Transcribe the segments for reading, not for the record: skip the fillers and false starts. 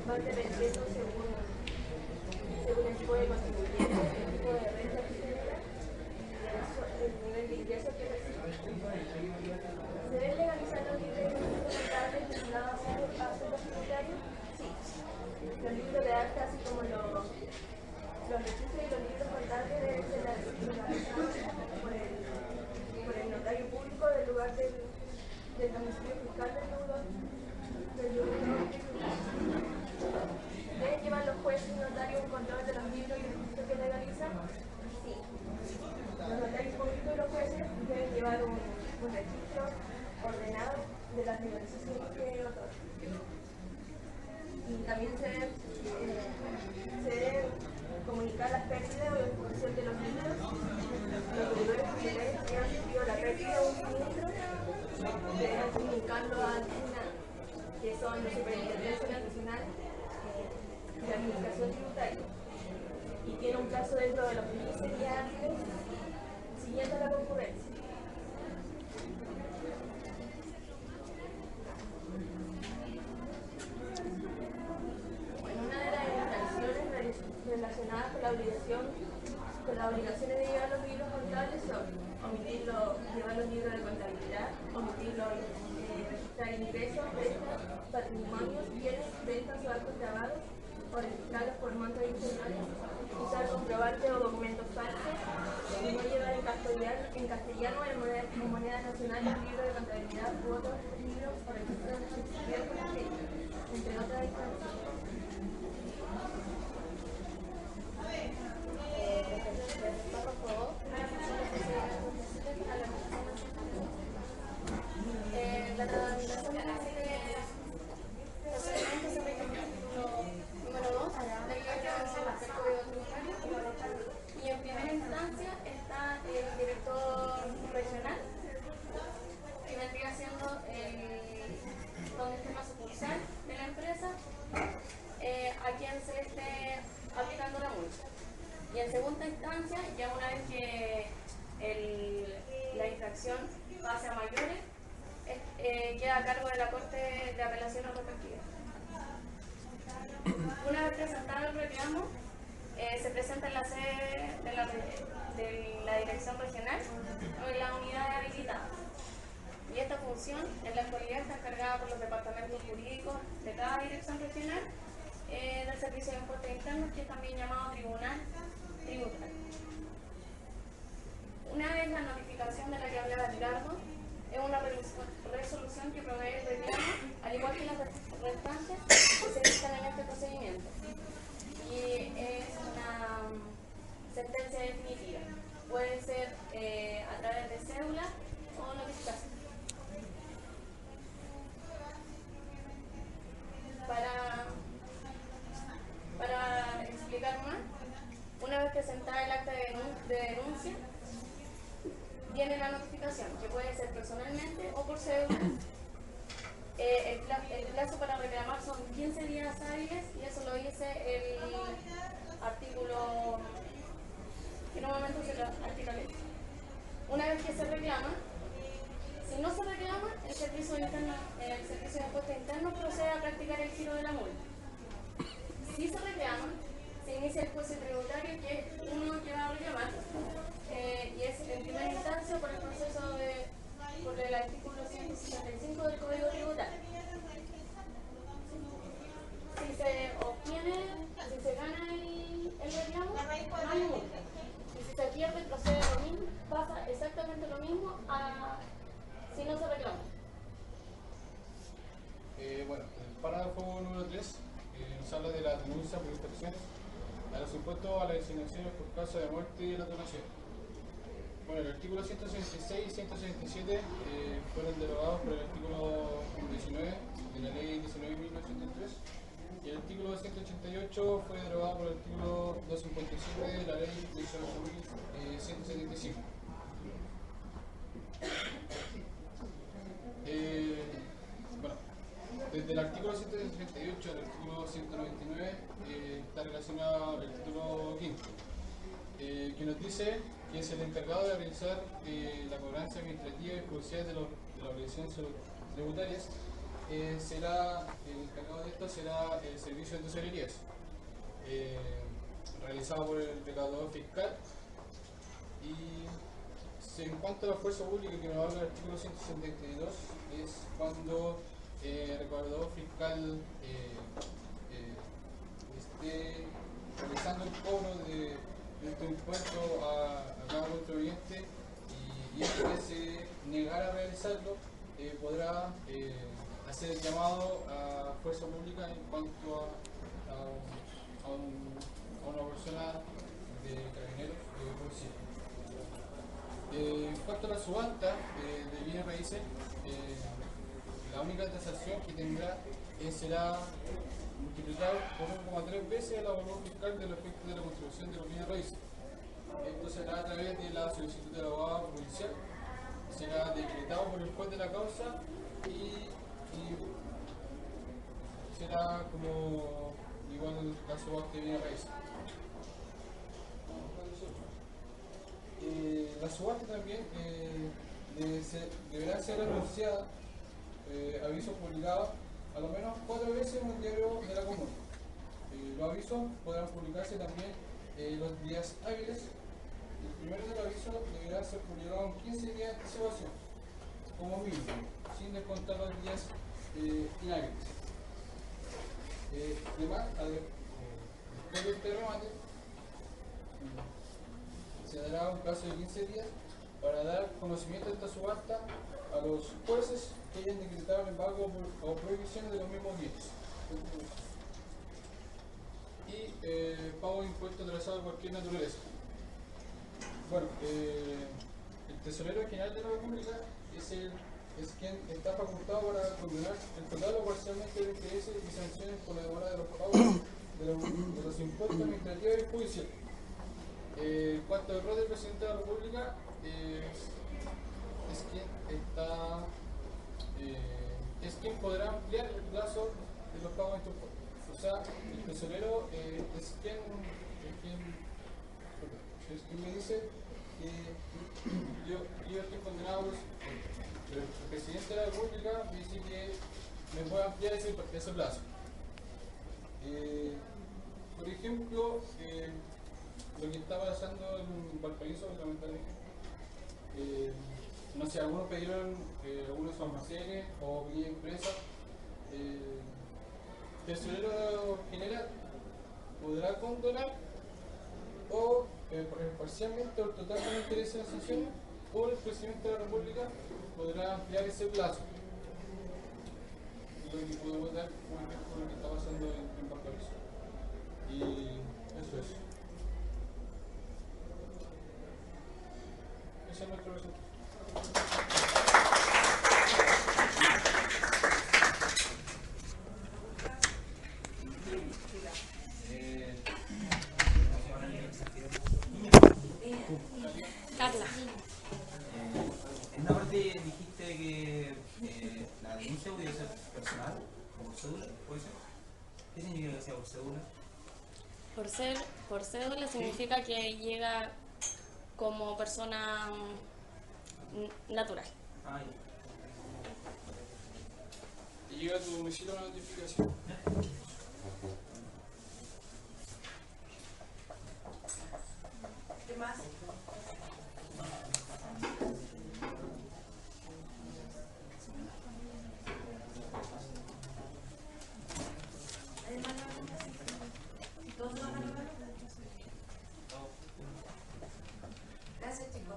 van dependiendo según el tipo de contribuyente, el tipo de renta que genera, el nivel de ingresos que recibe. ¿Se deben legalizar los libros contables destinados a asuntos tributarios? Sí. Los libros de acta, así como los registros y los libros contables deben ser legalizados por el notario público del lugar del domicilio fiscal del lugar. ¿Deben llevar los jueces y notarios un control de los libros y registros que legalizan? Sí. Los notarios públicos y los jueces deben llevar un registro ordenado de las legalizaciones que otorgan. Y también se deben comunicar las pérdidas o la expulsión de los libros. Los deudores que han sufrido la pérdida o un siniestro deben comunicarlo a ANAC, que son los Superintendencia Nacional de Administración Tributaria, y tiene un plazo dentro de los 15 días hábiles siguiendo la concurrencia. Bueno, una de las infracciones relacionadas con las obligaciones de llevar los libros contables son llevar los libros de contabilidad, registrar ingresos, ventas, patrimonios, bienes, ventas o actos grabados, o registrarlos por montos adicionales, usar comprobante o documentos falsos, y no llevar en castellano o moneda nacional los libros de contabilidad u otros libros o registros suscritos por escrito, entre otras infracciones. La tramitación de procedimientos se rige por el título número 2 de la Ley del Código Tributario, y en primera instancia está el director regional, que vendría siendo donde esté la sucursal de la empresa, a quien se le esté aplicando la multa. Y en segunda instancia, ya una vez que la infracción pase a mayores, queda a cargo de la Corte de Apelaciones respectiva. Una vez presentado el reclamo, se presenta en la sede de la Dirección Regional o en la unidad habilitada. Y esta función en la actualidad está encargada por los departamentos jurídicos de cada dirección regional del Servicio de Impuestos Internos, que es también llamado Tribunal Tributario. Una vez la notificación de la que hablaba Ricardo, es una resolución que provee el reclamo, al igual que las restantes que se dictan en este procedimiento. Y es una sentencia definitiva. Puede ser a través de cédula o notificación. Para explicar más, una vez presentada el acta de denuncia, viene la notificación, que puede ser personalmente o por cédula. El plazo para reclamar son 15 días hábiles, y eso lo dice el artículo, que normalmente se lo articula. Una vez que se reclama, si no se reclama, el Servicio de Impuestos Internos procede a practicar el giro de la multa. Si se reclama, se inicia el juicio tributario, que uno que va a reclamar, y es en primera instancia por el proceso por el artículo 165 del Código Tributario. Si se gana el reclamo, no hay multa. Y si se pierde, procede lo mismo, pasa exactamente lo mismo si no se reclama. Bueno, el párrafo número 3 nos habla de la denuncia por infracciones a los impuestos a las designaciones por causa de muerte y la donación. Bueno, el artículo 166 y 167 fueron derogados por el artículo 19 de la ley 19.1903, y el artículo 188 fue derogado por el artículo 257 de la ley 18.175. Bueno, desde el artículo 138 al artículo 199 está relacionado el título quinto, que nos dice que es el encargado de realizar la cobranza administrativa y judicial de las obligaciones tributarias será, el encargado de esto será el servicio de tesorerías, realizado por el recaudador fiscal. Y en cuanto a la fuerza pública que nos habla el artículo 172, es cuando el recaudador fiscal esté realizando el cobro de este impuesto a cada contribuyente y este se negara a realizarlo, podrá hacer el llamado a fuerza pública en cuanto a una persona de carabineros de policía. En cuanto a la subasta de bienes raíces, la única tasación que tendrá será multiplicar por 1,3 veces el valor fiscal de los efectos de la construcción de los bienes raíces. Esto será a través de la solicitud del abogado provincial, será decretado por el juez de la causa y será como igual la subasta de bienes raíces. La subasta también deberá ser anunciada, aviso publicado a lo menos 4 veces en el diario de la comuna. Los avisos podrán publicarse también los días hábiles. El primero del aviso deberá ser publicado en 15 días de anticipación, como mínimo, sin descontar los días inhábiles. Además, después del remate, se dará un plazo de 15 días para dar conocimiento de esta subasta a los jueces que hayan decretado el embargo o prohibición de los mismos bienes. Y pago de impuestos atrasados de cualquier naturaleza. Bueno, el tesorero general de la República es quien está facultado para condenar el total o parcialmente de intereses y sanciones por la demora de los pagos de los impuestos administrativos y judiciales. En cuanto al rol del presidente de la República, es quien podrá ampliar el plazo de los pagos de estos impuestos. O sea, el tesorero es quien me dice que yo estoy condenado por eso. Pero el presidente de la República me dice que me puede ampliar ese plazo. Por ejemplo, lo que está pasando en Valparaíso, lamentablemente, no sé, algunos pidieron algunos almacenes o pequeñas empresas. El tesorero general podrá condonar o parcialmente o totalmente interés en las sanciones, o el presidente de la República podrá ampliar ese plazo. Lo que podemos dar un ejemplo de lo que está pasando en Valparaíso. Y eso es. Ese es nuestro resultado. Carla. En una parte dijiste que la denuncia podía ser personal, por cédula, ¿puede ser? ¿Qué significa que sea por cédula? Por cédula significa que llega como persona natural. Ah, Te llega a tu domicilio una notificación. ¿Qué más? Gracias, chicos.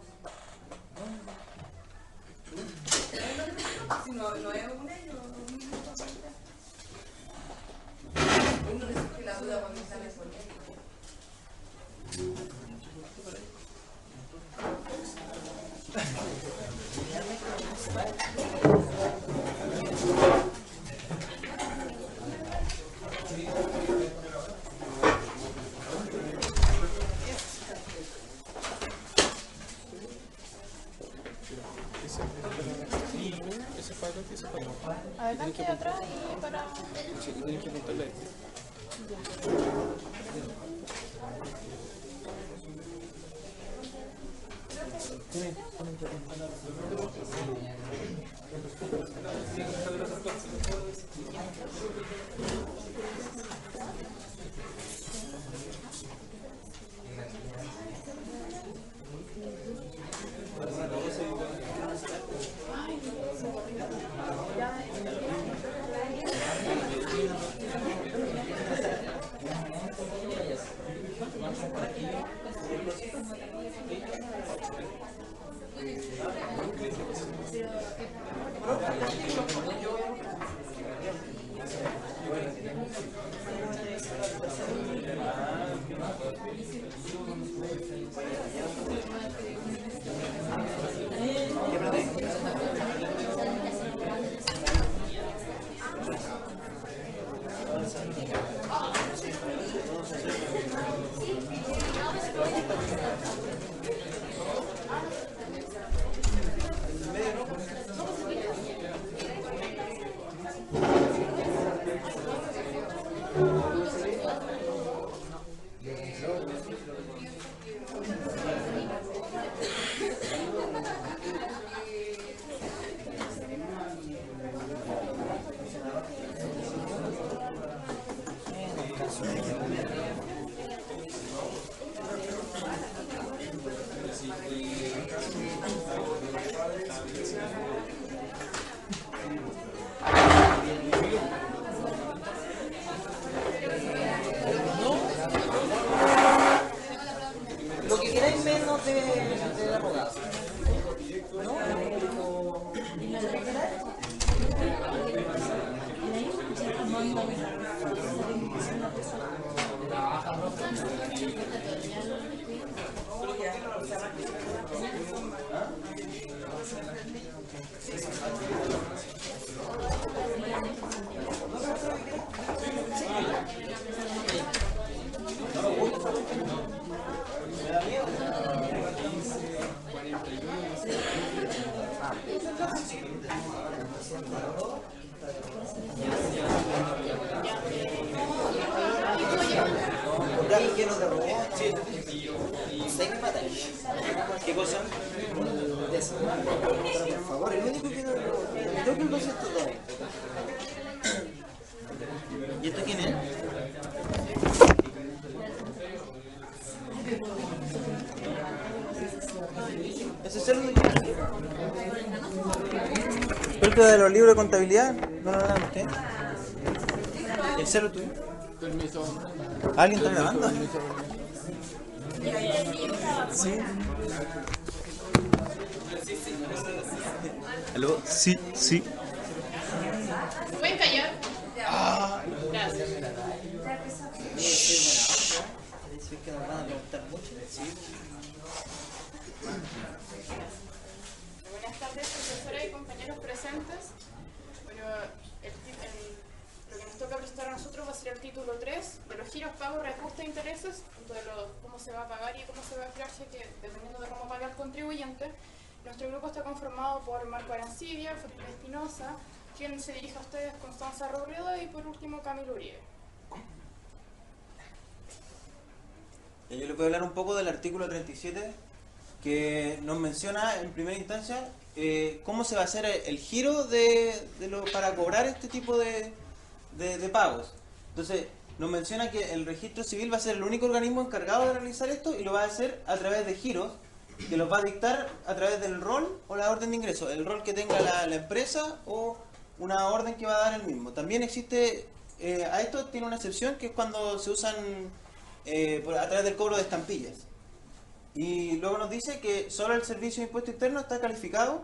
Si no es un ello, uno resuelve la duda cuando sale por él. Adelante, atrás y para... Sí, tienes que apuntarle. Lo que queráis menos del abogado. ¿Qué cosa? Eso. Por favor, el único que no creo que lo siento todo. ¿Y esto quién es? ¿Ese es el ¿Parte de los libros de contabilidad? ¿No lo dan usted? ¿El celo tuyo? Permiso. ¿Alguien está grabando? Sí. ¿Aló? Sí, sí. ¿Pueden callar? Gracias. Es que nos van a preguntar mucho. Buenas tardes, profesora y compañeros presentes. Bueno, lo que nos toca presentar a nosotros va a ser el título 3 de los giros, pagos, reajustes e intereses, tanto de cómo se va a pagar y cómo se va a fijarse, que dependiendo de cómo paga el contribuyente. Nuestro grupo está conformado por Marco Arancibia, Felipe Espinosa, quien se dirige a ustedes, Constanza Robledo, y por último Camilo Uribe. Yo les voy a hablar un poco del artículo 37 que nos menciona en primera instancia cómo se va a hacer el giro para cobrar este tipo de pagos. Entonces, nos menciona que el registro civil va a ser el único organismo encargado de realizar esto y lo va a hacer a través de giros que los va a dictar a través del rol o la orden de ingreso, el rol que tenga la empresa o una orden que va a dar el mismo. También existe, a esto tiene una excepción, que es cuando se usan a través del cobro de estampillas. Y luego nos dice que solo el Servicio de Impuesto Interno está calificado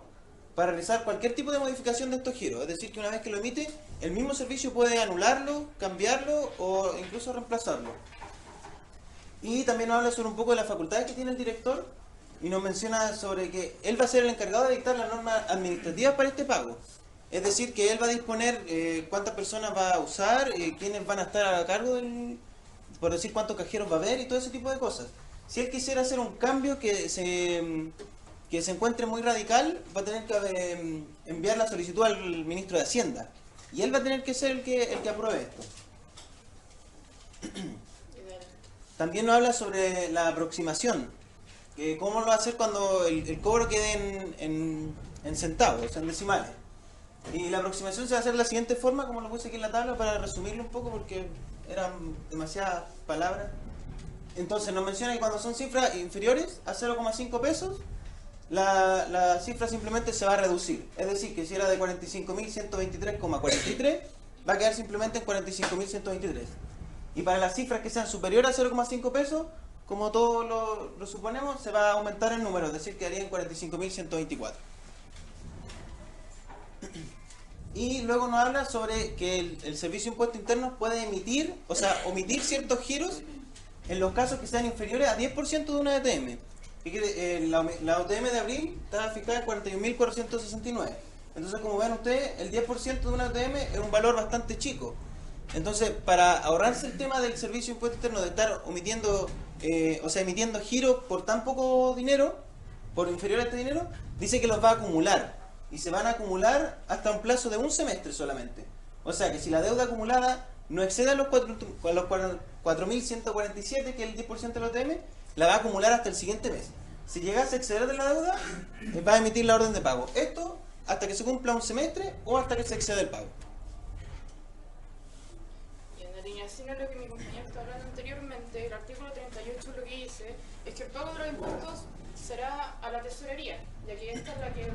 para realizar cualquier tipo de modificación de estos giros. Es decir, que una vez que lo emite, el mismo servicio puede anularlo, cambiarlo o incluso reemplazarlo. Y también nos habla sobre un poco de las facultades que tiene el director y nos menciona sobre que él va a ser el encargado de dictar las normas administrativas para este pago. Es decir, que él va a disponer cuántas personas va a usar, quiénes van a estar a cargo por decir cuántos cajeros va a haber y todo ese tipo de cosas. Si él quisiera hacer un cambio que se encuentre muy radical, va a tener que enviar la solicitud al ministro de Hacienda. Y él va a tener que ser el que apruebe esto. También nos habla sobre la aproximación. ¿Cómo lo va a hacer cuando el cobro quede en centavos, en decimales? Y la aproximación se va a hacer de la siguiente forma, como lo puse aquí en la tabla, para resumirlo un poco porque eran demasiadas palabras. Entonces nos menciona que cuando son cifras inferiores a 0,5 pesos, la cifra simplemente se va a reducir. Es decir, que si era de 45.123,43, va a quedar simplemente en 45.123. Y para las cifras que sean superiores a 0,5 pesos, como todos lo suponemos, se va a aumentar el número, es decir, quedaría en 45.124. Y luego nos habla sobre que el Servicio de Impuestos Internos puede emitir, o sea, omitir ciertos giros en los casos que sean inferiores a 10% de una ATM. La OTM de abril está fijada en 41.469. Entonces, como ven ustedes, el 10% de una ATM es un valor bastante chico. Entonces, para ahorrarse el tema del Servicio de Impuestos Internos de estar omitiendo, emitiendo giros por tan poco dinero, por inferior a este dinero, dice que los va a acumular. Y se van a acumular hasta un plazo de un semestre solamente. O sea que si la deuda acumulada no excede a los 4.147, que es el 10% de la OTM, la va a acumular hasta el siguiente mes. Si llegase a exceder de la deuda, va a emitir la orden de pago. Esto hasta que se cumpla un semestre o hasta que se exceda el pago. Y en alineación a lo que mi compañero está hablando anteriormente, el artículo 38 lo que dice es que el pago de los impuestos será a la tesorería, ya que esta es la que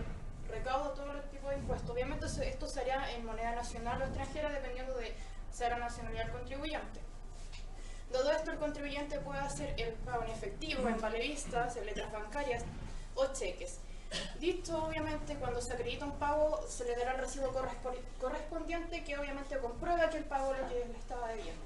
recauda todo el tipo de impuestos. Obviamente esto se hará en moneda nacional o extranjera dependiendo de sea la nacionalidad del contribuyente. Dado esto, el contribuyente puede hacer el pago en efectivo, en valevistas, en letras bancarias o cheques. Dicho, obviamente, cuando se acredita un pago, se le dará el recibo correspondiente que obviamente comprueba que el pago es lo que le estaba debiendo.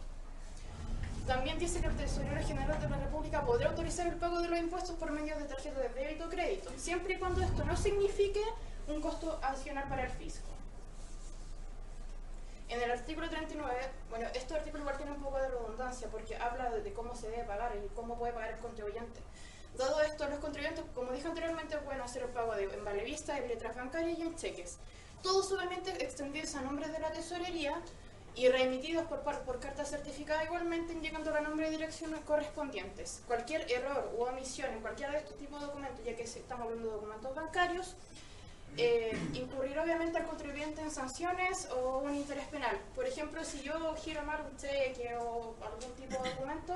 También dice que el Tesorero General de la República podrá autorizar el pago de los impuestos por medio de tarjeta de débito o crédito, siempre y cuando esto no signifique un costo adicional para el fisco. En el artículo 39, bueno, este artículo igual tiene un poco de redundancia porque habla de cómo se debe pagar y cómo puede pagar el contribuyente. Dado esto, los contribuyentes, como dije anteriormente, pueden hacer el pago en valevista, en letras bancarias y en cheques. Todos obviamente extendidos a nombres de la tesorería y reemitidos por carta certificada igualmente indicando el nombre y dirección correspondientes. Cualquier error u omisión en cualquiera de estos tipos de documentos, ya que estamos hablando de documentos bancarios, incurrirá obviamente al contribuyente en sanciones o un interés penal. Por ejemplo, si yo giro mal un cheque o algún tipo de documento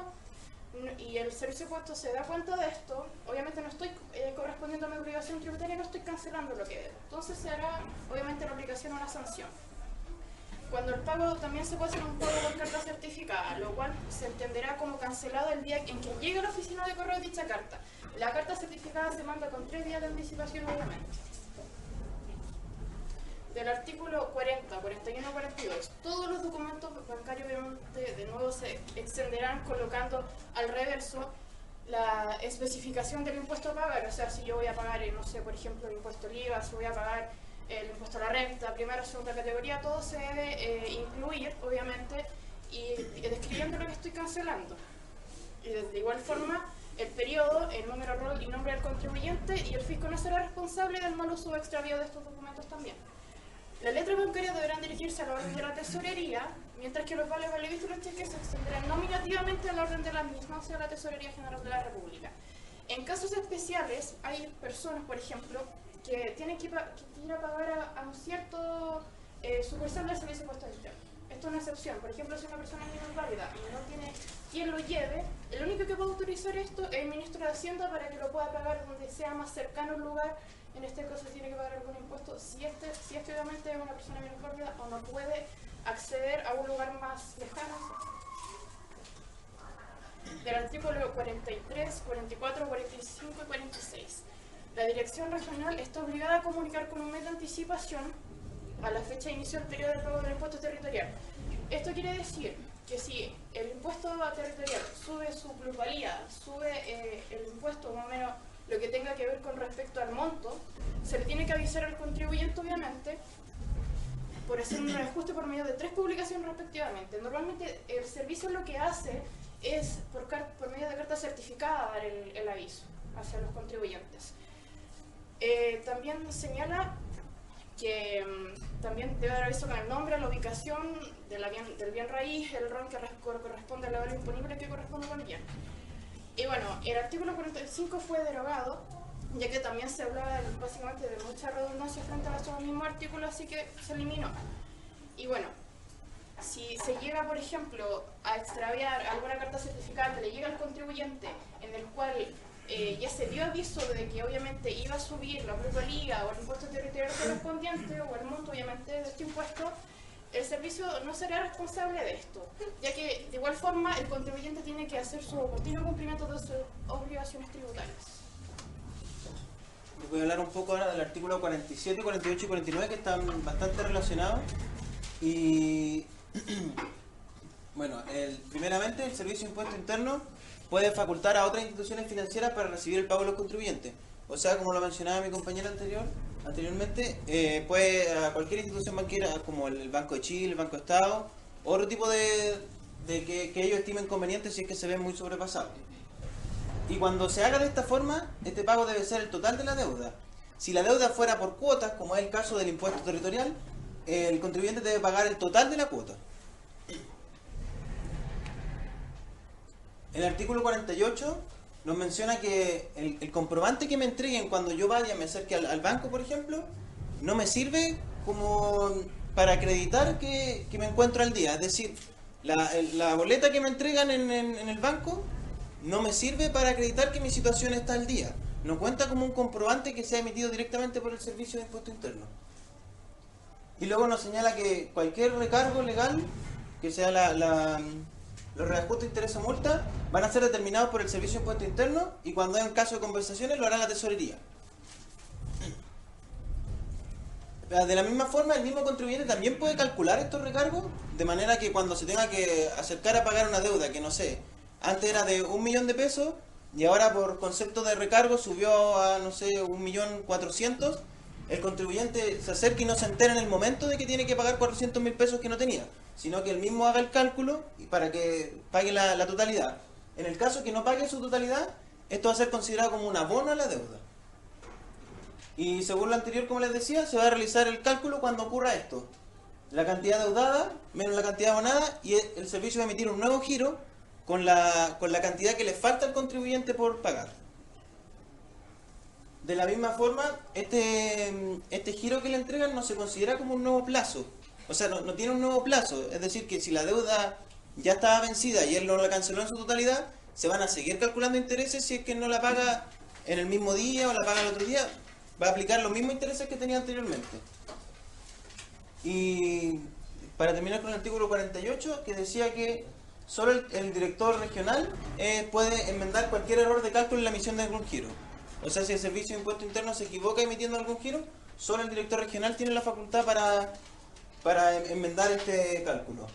y el servicio de impuestos se da cuenta de esto, obviamente no estoy correspondiendo a mi obligación tributaria, no estoy cancelando lo que debo. Entonces se hará obviamente la aplicación a una sanción. Cuando el pago también se puede hacer un pago por carta certificada, lo cual se entenderá como cancelado el día en que llegue a la oficina de correo dicha carta. La carta certificada se manda con 3 días de anticipación obviamente. Del artículo 40, 41, 42, todos los documentos bancarios obviamente de nuevo se extenderán colocando al reverso la especificación del impuesto a pagar. O sea, si yo voy a pagar, no sé, por ejemplo, el impuesto al IVA, si voy a pagar el impuesto a la renta, primera o segunda categoría, todo se debe incluir, obviamente, y describiendo lo que estoy cancelando. Y de igual forma, el periodo, el número, rol y nombre del contribuyente, y el fisco no será responsable del mal uso o extravío de estos documentos también. Las letras bancarias deberán dirigirse a la orden de la tesorería, mientras que los vales valevistas y los cheques se extenderán nominativamente a la orden de la misma, o sea, a la Tesorería General de la República. En casos especiales, hay personas, por ejemplo, que tienen que ir a pagar a un cierto sucursal del Servicio de Impuestos Internos. Esto es una excepción. Por ejemplo, si una persona es minusválida y no tiene quien lo lleve, el único que puede autorizar esto es el ministro de Hacienda para que lo pueda pagar donde sea más cercano el lugar. En este caso tiene que pagar algún impuesto si este obviamente es una persona minusválida o no puede acceder a un lugar más lejano. Del artículo 43, 44, 45 y 46. La Dirección Regional está obligada a comunicar con un mes de anticipación a la fecha de inicio del periodo de pago del impuesto territorial. Esto quiere decir que si el impuesto territorial sube su plusvalía, sube el impuesto más o menos lo que tenga que ver con respecto al monto, se le tiene que avisar al contribuyente, obviamente, por hacer un reajuste por medio de 3 publicaciones respectivamente. Normalmente el servicio lo que hace es por medio de carta certificada dar el aviso hacia los contribuyentes. También señala que también debe dar aviso con el nombre, la ubicación del bien raíz, el RON que corresponde al valor imponible que corresponde con el bien. Y bueno, el artículo 45 fue derogado, ya que también se hablaba básicamente de mucha redundancia frente a los mismos artículos, así que se eliminó. Y bueno, si se llega, por ejemplo, a extraviar alguna carta certificada que le llega al contribuyente, en el cual ya se dio aviso de que obviamente iba a subir la plusvalía o el impuesto territorial correspondiente o el monto obviamente de este impuesto, el servicio no será responsable de esto, ya que de igual forma el contribuyente tiene que hacer su continuo cumplimiento de sus obligaciones tributarias. Les voy a hablar un poco ahora del artículo 47, 48 y 49 que están bastante relacionados. Y bueno, primeramente el Servicio de Impuesto Interno puede facultar a otras instituciones financieras para recibir el pago de los contribuyentes. O sea, como lo mencionaba mi compañera anteriormente, puede a cualquier institución bancaria como el Banco de Chile, el Banco de Estado, otro tipo de que ellos estimen conveniente si es que se ven muy sobrepasados. Y cuando se haga de esta forma, este pago debe ser el total de la deuda. Si la deuda fuera por cuotas, como es el caso del impuesto territorial, el contribuyente debe pagar el total de la cuota. El artículo 48 nos menciona que el comprobante que me entreguen cuando yo vaya, me acerque al banco, por ejemplo, no me sirve como para acreditar que me encuentro al día. Es decir, la boleta que me entregan en el banco no me sirve para acreditar que mi situación está al día. No cuenta como un comprobante que sea emitido directamente por el Servicio de Impuesto Interno. Y luego nos señala que cualquier recargo legal, que sea los reajustes de interés o multa, van a ser determinados por el Servicio de Impuesto Interno y cuando hay un caso de compensaciones lo hará la tesorería. De la misma forma, el mismo contribuyente también puede calcular estos recargos, de manera que cuando se tenga que acercar a pagar una deuda que, no sé, antes era de 1 millón de pesos y ahora por concepto de recargo subió a, no sé, 1.400.000, el contribuyente se acerca y no se entera en el momento de que tiene que pagar 400.000 pesos que no tenía, sino que él mismo haga el cálculo para que pague la totalidad. En el caso que no pague su totalidad, esto va a ser considerado como un abono a la deuda. Y según lo anterior, como les decía, se va a realizar el cálculo cuando ocurra esto. La cantidad deudada menos la cantidad abonada y el servicio va a emitir un nuevo giro con la cantidad que le falta al contribuyente por pagar. De la misma forma, este giro que le entregan no se considera como un nuevo plazo. O sea, no tiene un nuevo plazo. Es decir, que si la deuda ya estaba vencida y él no la canceló en su totalidad, se van a seguir calculando intereses si es que no la paga en el mismo día o la paga el otro día. Va a aplicar los mismos intereses que tenía anteriormente. Y para terminar con el artículo 48, que decía que solo el director regional puede enmendar cualquier error de cálculo en la emisión de algún giro. O sea, si el Servicio de Impuesto Interno se equivoca emitiendo algún giro, solo el director regional tiene la facultad para enmendar este cálculo.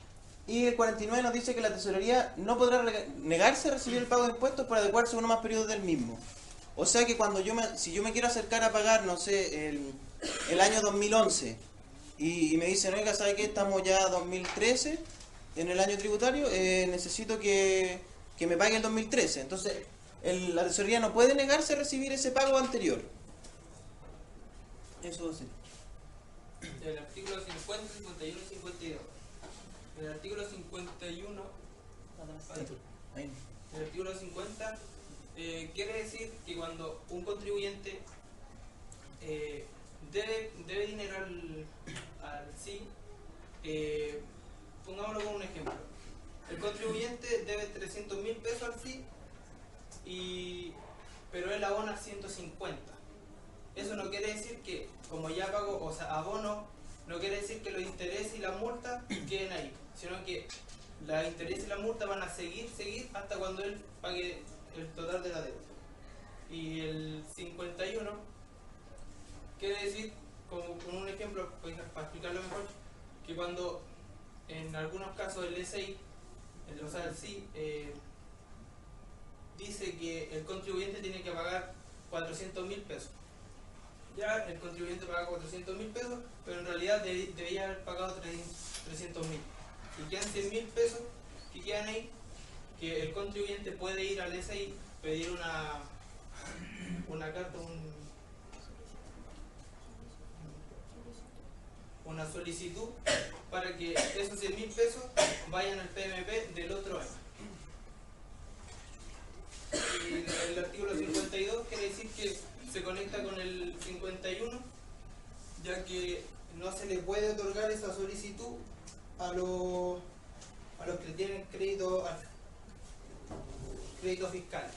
Y el 49 nos dice que la tesorería no podrá negarse a recibir el pago de impuestos por adecuarse a uno más periodos del mismo. O sea que cuando si yo me quiero acercar a pagar, no sé, el año 2011 y me dicen, oiga, ¿sabe qué? Estamos ya 2013 en el año tributario, necesito que me pague el 2013. Entonces, la tesorería no puede negarse a recibir ese pago anterior. Eso sí. El artículo 50, 51 y 52. El artículo 51, el artículo 50 quiere decir que cuando un contribuyente debe dinero al SI, pongámoslo como un ejemplo. El contribuyente debe 300.000 pesos al SI, pero él abona 150. Eso no quiere decir que, como ya pago, o sea, abono, no quiere decir que los intereses y las multas queden ahí, sino que los intereses y las multas van a seguir hasta cuando él pague el total de la deuda. Y el 51 quiere decir, como con un ejemplo, para explicarlo mejor, que cuando en algunos casos el SI, o sea el SI, dice que el contribuyente tiene que pagar 400.000 pesos. Ya el contribuyente paga 400.000 pesos, pero en realidad debería haber pagado 300.000. Y quedan 100.000 pesos que quedan ahí, que el contribuyente puede ir al SI, pedir una carta, una solicitud para que esos 100.000 pesos vayan al PMP del otro año. Y el artículo 52 quiere decir que se conecta con el 51, ya que no se le puede otorgar esa solicitud a los que tienen crédito fiscal.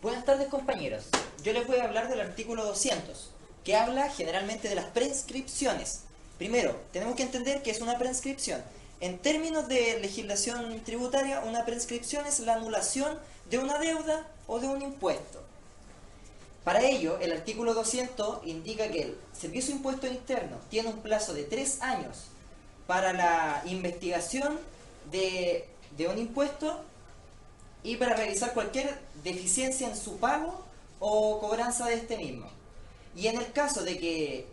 Buenas tardes, compañeros. Yo les voy a hablar del artículo 200, que habla generalmente de las prescripciones. Primero, tenemos que entender que es una prescripción. En términos de legislación tributaria, una prescripción es la anulación de una deuda o de un impuesto. Para ello, el artículo 200 indica que el Servicio de Impuesto Interno tiene un plazo de 3 años para la investigación de un impuesto y para revisar cualquier deficiencia en su pago o cobranza de este mismo. Y en el caso de que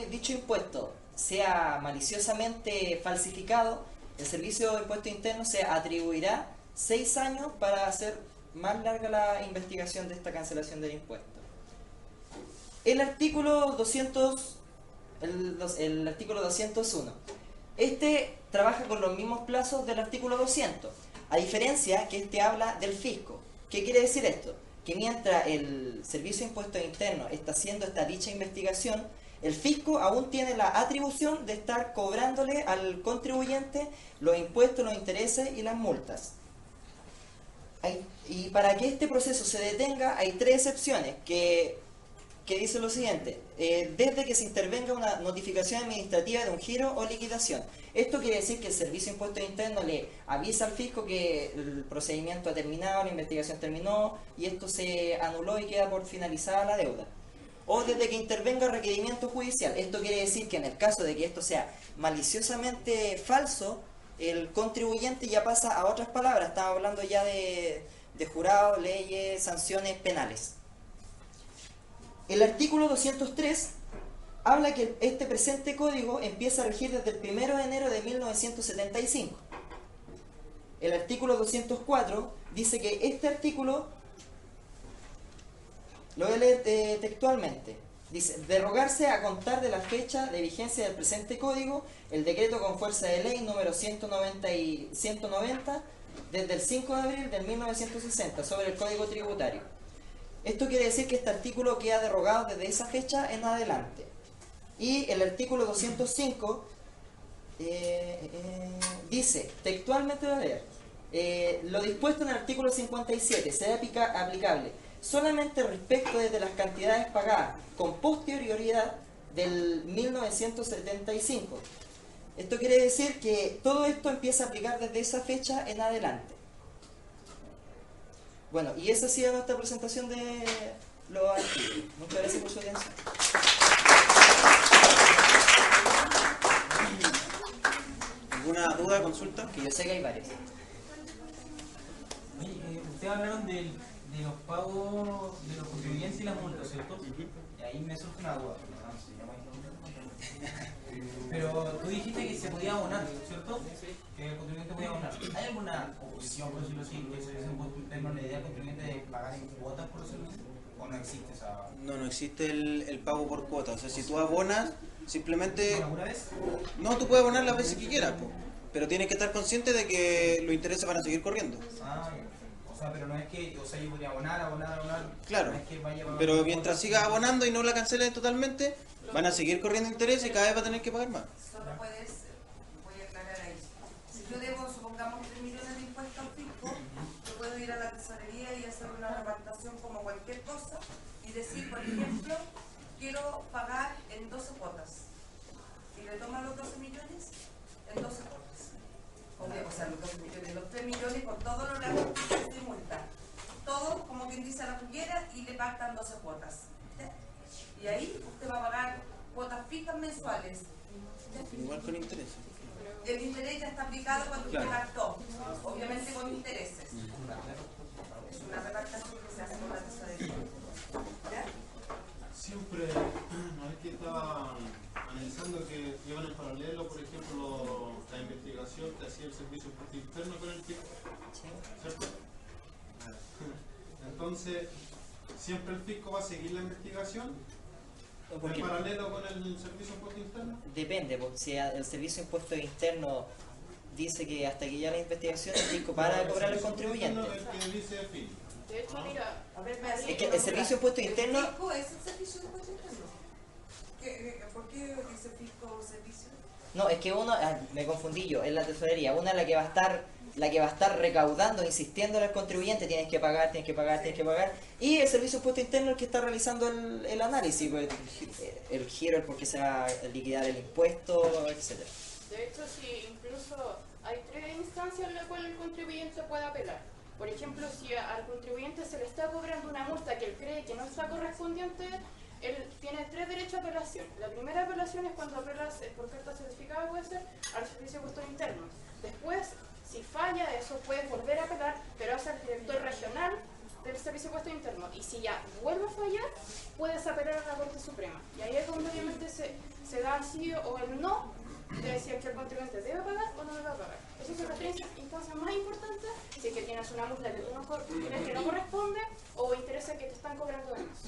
dicho impuesto sea maliciosamente falsificado, el Servicio de Impuesto Interno se atribuirá 6 años para hacer más larga la investigación de esta cancelación del impuesto. El artículo 201. Este trabaja con los mismos plazos del artículo 200, a diferencia que este habla del fisco. ¿Qué quiere decir esto? Que mientras el Servicio de Impuestos Internos está haciendo dicha investigación, el fisco aún tiene la atribución de estar cobrándole al contribuyente los impuestos, los intereses y las multas. Y para que este proceso se detenga hay 3 excepciones que dice lo siguiente: desde que se intervenga una notificación administrativa de un giro o liquidación. Esto quiere decir que el Servicio de Impuestos Internos le avisa al fisco que el procedimiento ha terminado, la investigación terminó y esto se anuló y queda por finalizada la deuda. O desde que intervenga requerimiento judicial. Esto quiere decir que en el caso de que esto sea maliciosamente falso, el contribuyente ya pasa a otras palabras. Estamos hablando ya de jurados, leyes, sanciones penales. El artículo 203 habla que este presente código empieza a regir desde el 1 de enero de 1975. El artículo 204 dice que este artículo, lo voy a leer textualmente, dice: derogarse a contar de la fecha de vigencia del presente código el decreto con fuerza de ley número 190 desde el 5 de abril de 1960 sobre el Código Tributario. Esto quiere decir que este artículo queda derogado desde esa fecha en adelante. Y el artículo 205 dice, textualmente voy a leer, lo dispuesto en el artículo 57 será aplicable solamente respecto desde las cantidades pagadas con posterioridad del 1975. Esto quiere decir que todo esto empieza a aplicar desde esa fecha en adelante. Bueno, y esa ha sido nuestra presentación de los artículos. Muchas gracias por su atención. ¿Alguna duda, consulta? Que yo sé que hay varias. Ustedes hablaron de los pagos de los contribuyentes y las multas, ¿cierto? Y ahí me surge una duda. Pero tú dijiste que se podía abonar, ¿cierto? Que el contribuyente podía abonar. ¿Hay alguna opción, por decirlo así, que el Servicio de Impuestos Internos le dé al contribuyente de pagar en cuotas por los servicios? ¿O no existe esa...? No existe el pago por cuota. O sea, si tú abonas, simplemente... ¿Alguna vez? No, tú puedes abonar las veces que quieras, po. Pero tienes que estar consciente de que los intereses van a seguir corriendo. Ah, o sea, pero no es que... O sea, yo podría abonar... Claro, no es que vaya a pero mientras sigas abonando y no la canceles totalmente, van a seguir corriendo intereses y cada vez va a tener que pagar más. Solo puedes, voy a aclarar ahí. Si yo debo, supongamos, 3 millones de impuestos al fisco, yo puedo ir a la tesorería y hacer una repartación como cualquier cosa y decir, por ejemplo, quiero pagar en 12 cuotas. Y le toman los 12 millones en 12 cuotas. O sea, los 12 millones, los 3 millones con todos los gastos de multa. Todo, como quien dice, a la juguera y le pactan 12 cuotas. Y ahí usted va a pagar cuotas fijas mensuales. Igual con intereses. El interés ya está aplicado cuando usted pactó, obviamente con intereses. Es una repartación que se hace con la tesorería. ¿Ya? Siempre, una vez que estaba analizando que llevan en paralelo, por ejemplo, la investigación que hacía el Servicio de Impuestos Internos con el fisco, ¿cierto? Entonces, siempre el fisco va a seguir la investigación en paralelo con el Servicio de Impuestos Internos. Depende, porque si el Servicio de Impuestos Internos dice que hasta que ya la investigación el fisco para cobrar al contribuyente. El que dice fin. De hecho, mira, A ver, Es que el Servicio de Impuestos Internos... ¿El fisco es el Servicio de Impuestos Internos? ¿Por qué dice fisco o servicio? No, es que uno, me confundí yo, es la tesorería. Una es la que va a estar la que va a estar recaudando, insistiendo al contribuyente, tienes que pagar, tienes que pagar, tienes que pagar, y el Servicio de Impuesto Interno el que está realizando el análisis, pues, el giro, el por qué se va a liquidar el impuesto, etcétera. De hecho, sí, incluso hay 3 instancias en las cuales el contribuyente puede apelar. Por ejemplo, si al contribuyente se le está cobrando una multa que él cree que no está correspondiente, él tiene 3 derechos de apelación. La primera apelación es cuando apelas por carta certificada, puede ser, al Servicio de Impuestos Internos. Después, si falla eso, puedes volver a apelar, pero hacia el director regional del Servicio de Impuestos Internos. Y si ya vuelve a fallar, puedes apelar a la Corte Suprema. Y ahí es donde obviamente se da el sí o el no de decir que el contribuyente debe pagar o no debe pagar. Esas son las 3 instancias más importantes si es que tienes una multa que tú no crees que no corresponde o interesa que te están cobrando de más.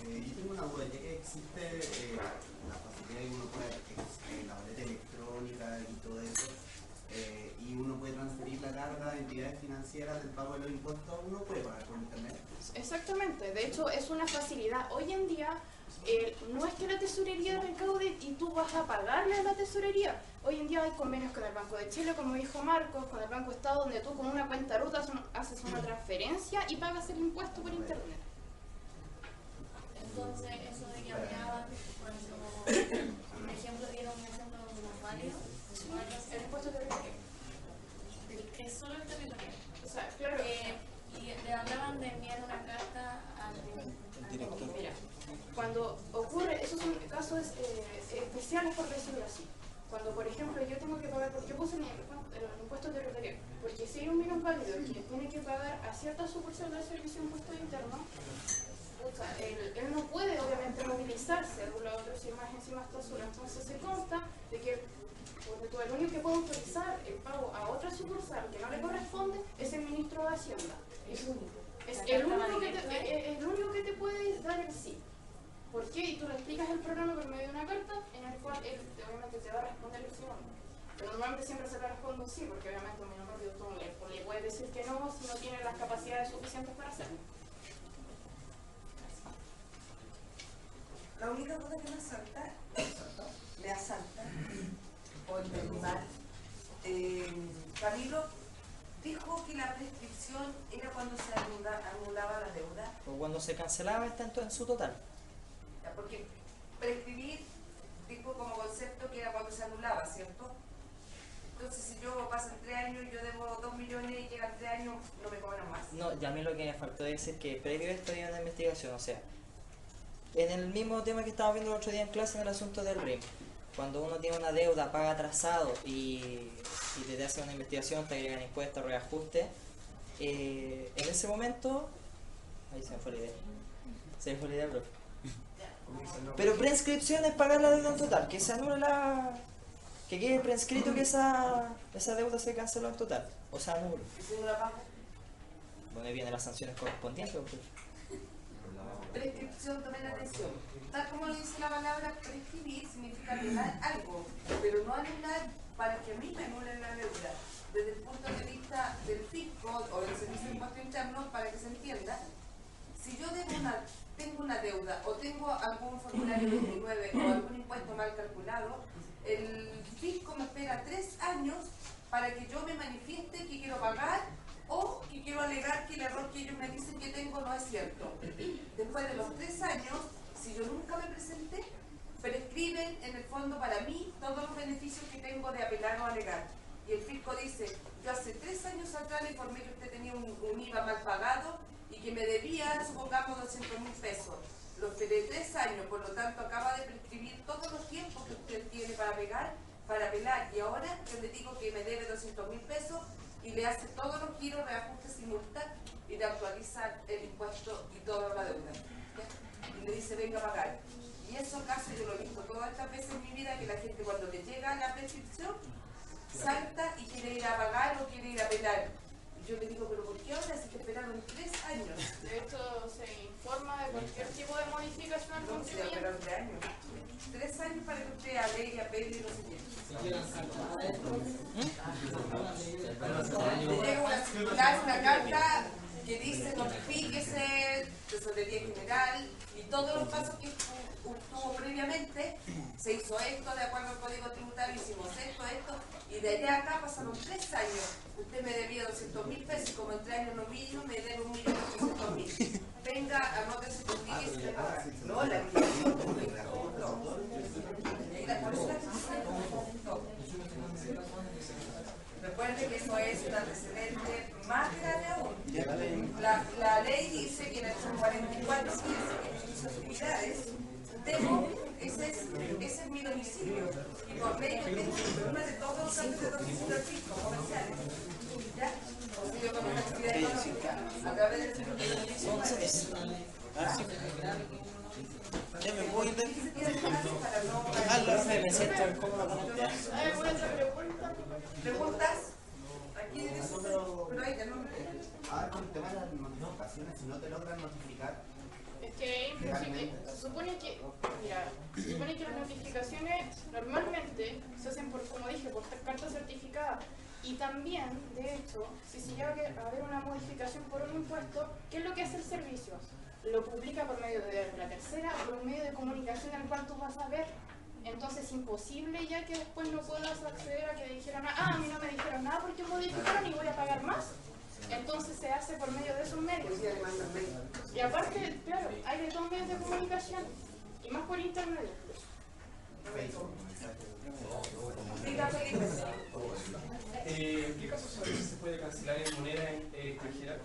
Yo tengo una duda, ya que existe la facilidad de que uno puede la boleta electrónica y todo eso, y uno puede transferir la carga de entidades financieras del pago de los impuestos, uno puede pagar por internet. Exactamente, de hecho es una facilidad. Hoy en día no es que la tesorería recaude y tú vas a pagarle a la tesorería. Hoy en día hay convenios con el Banco de Chile, como dijo Marcos, con el Banco Estado, donde tú con una cuenta ruta haces una transferencia y pagas el impuesto por internet. Entonces, eso de que hablaban, cuando, por ejemplo, dieron un ejemplo válido, El impuesto territorial. es solo el territorial. O sea, claro. Y le hablaban de enviar una carta al director. Mira, cuando ocurre, esos son casos especiales, por decirlo así. Cuando, por ejemplo, yo tengo que pagar, porque yo puse el impuesto territorial, porque si hay un minusválido que tiene que pagar a cierta sucursal del Servicio de Impuestos Internos, o sea, él no puede obviamente movilizarse de un lado a otro si más encima está solo. Entonces se consta de que el único que puede autorizar el pago a otra sucursal que no le corresponde es el ministro de Hacienda. Es único. Es el único que te puede dar el sí. ¿Por qué? Y tú le explicas el programa por medio de una carta en el cual él obviamente te va a responder el sí o no. Pero normalmente siempre se le responde un sí, porque obviamente un minusválido tú le puedes decir que no si no tiene las capacidades suficientes para hacerlo. La única cosa que me asalta, o entendí mal, Camilo dijo que la prescripción era cuando se anulaba la deuda. O cuando se cancelaba está en su total. Ya, porque prescribir dijo como concepto que era cuando se anulaba, ¿cierto? Entonces si yo pasan 3 años y yo debo 2 millones y llegan 3 años, no me cobran más. No, ya a mí lo que me faltó decir es que previo a esto hay una investigación, o sea, en el mismo tema que estábamos viendo el otro día en clase en el asunto del RIM, cuando uno tiene una deuda, paga atrasado y te hace una investigación, te agregan impuestos, reajuste, en ese momento, ahí se me fue la idea, profe. Pero prescripción es pagar la deuda en total, que se anule que quede prescrito que esa deuda se canceló en total, o sea, anule. ¿Y si no la pago? Bueno, ahí vienen las sanciones correspondientes, profe. Prescripción, tomen atención. Tal como lo dice la palabra, prescribir significa anular algo, pero no anular para que a mí me anulen la deuda. Desde el punto de vista del fisco o del Servicio de Impuestos Internos, para que se entienda, si yo tengo una deuda o tengo algún formulario 29 o algún impuesto mal calculado, el fisco me espera 3 años para que yo me manifieste que quiero pagar o que quiero alegar que el error que ellos me dicen que tengo no es cierto. Después de los 3 años, si yo nunca me presenté, prescriben en el fondo para mí todos los beneficios que tengo de apelar o alegar. Y el fisco dice, yo hace 3 años atrás le informé que usted tenía un IVA mal pagado y que me debía, supongamos, 200.000 pesos. Lo esperé 3 años, por lo tanto acaba de prescribir todos los tiempos que usted tiene para apelar, y ahora yo le digo que me debe 200.000 pesos y le hace todos los giros, reajustes y multas y le actualiza el impuesto y toda la deuda. ¿Ya? Y le dice, venga a pagar. Y esos casos yo lo he visto todas estas veces en mi vida, que la gente cuando le llega la prescripción salta y quiere ir a pagar o quiere ir a apelar. Y yo le digo, pero ¿por qué ahora si te esperaron 3 años? De hecho, se informa de cualquier tipo de modificación al No, se contribuyente. esperaron 3 años. 3 años para que usted alegue, apele y no sé qué. Le llega una circular, una carta que dice notifíquese tesorería general y todos los pasos que tuvo previamente. Se hizo esto de acuerdo al código tributario, hicimos esto, y de allá acá pasaron 3 años. Usted me debía 200.000 pesos y como en 3 años no vino, me debe 1.800.000. Venga, anótese conmigo y se no, la liquidación por eso recuerde que eso es un antecedente más grave aún. La ley dice que en el 44 dice que mis actividades debo, ese es mi domicilio. Y por ley yo tengo informe de todos los actos de domicilio del fisco comerciales. ¿Ya? O si yo con una actividad económica a través del servicio. ¿Ya me puedo ir de aquí? Me siento incómodo con el ¿Hay alguna otra pregunta? ¿Preguntas? Aquí en eso, pero ahí ya no me... Ahora con el tema de las notificaciones, si no te logran notificar, Es que se supone que, mira, se supone que las notificaciones normalmente se hacen por, como dije, por carta certificada. Y también, de hecho, si se llega a haber una modificación por un impuesto, ¿qué es lo que hace el servicio? Lo publica por medio de la tercera, por un medio de comunicación en el cual tú vas a ver. Entonces es imposible ya que después no puedas acceder a que dijeran, a mí no me dijeron nada porque modificaron y voy a pagar más. Entonces se hace por medio de esos medios. Y aparte, claro, hay de todos medios de comunicación, y más por internet. ¿En qué casos se puede cancelar en moneda extranjera?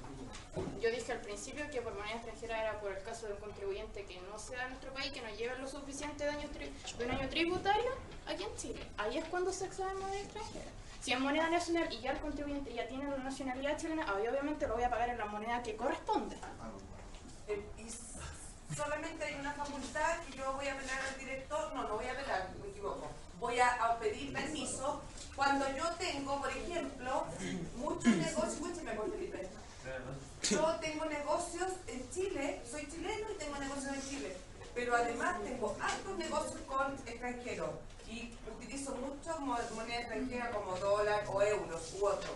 Yo dije al principio que por moneda extranjera era por el caso de un contribuyente que no sea de nuestro país, que no lleve lo suficiente de un año tributario aquí en Chile. Ahí es cuando se accede a moneda extranjera. Si es moneda nacional y ya el contribuyente ya tiene la nacionalidad chilena, ahí obviamente lo voy a pagar en la moneda que corresponde. Y solamente hay una facultad que yo voy a apelar al director, no voy a apelar, me equivoco. Voy a pedir permiso cuando yo tengo, por ejemplo, muchos negocios, escúcheme por Felipe. Yo tengo negocios en Chile, soy chileno y tengo negocios en Chile, pero además tengo altos negocios con extranjeros y utilizo mucho moneda extranjera como dólar o euros u otro.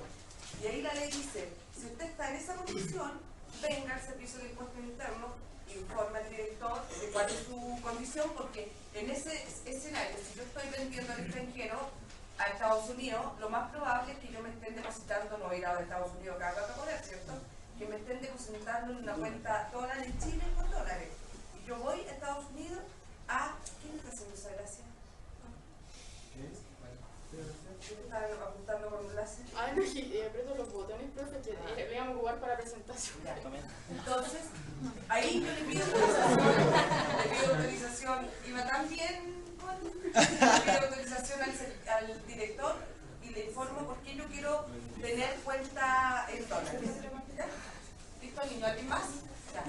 Y ahí la ley dice, si usted está en esa condición, venga al Servicio de Impuestos Internos, informa al director de cuál es su condición, porque en ese escenario, si yo estoy vendiendo al extranjero, a Estados Unidos, lo más probable es que yo me estén depositando, no ir a Estados Unidos cada rato a poder, ¿cierto? Que me estén depositando en una cuenta dólar en Chile con dólares. Y yo voy a Estados Unidos a... ¿Quién está haciendo esa gracia? ¿Quién está apuntando con un láser? No, y aprieto los botones, profe, que le vamos a jugar para la presentación. Entonces, ahí yo le pido autorización, iba tan bien, le pido autorización al director y le informo por qué yo quiero tener cuenta en dólares. ¿Ya? ¿Listo, niño? ¿Alguien más? Ya.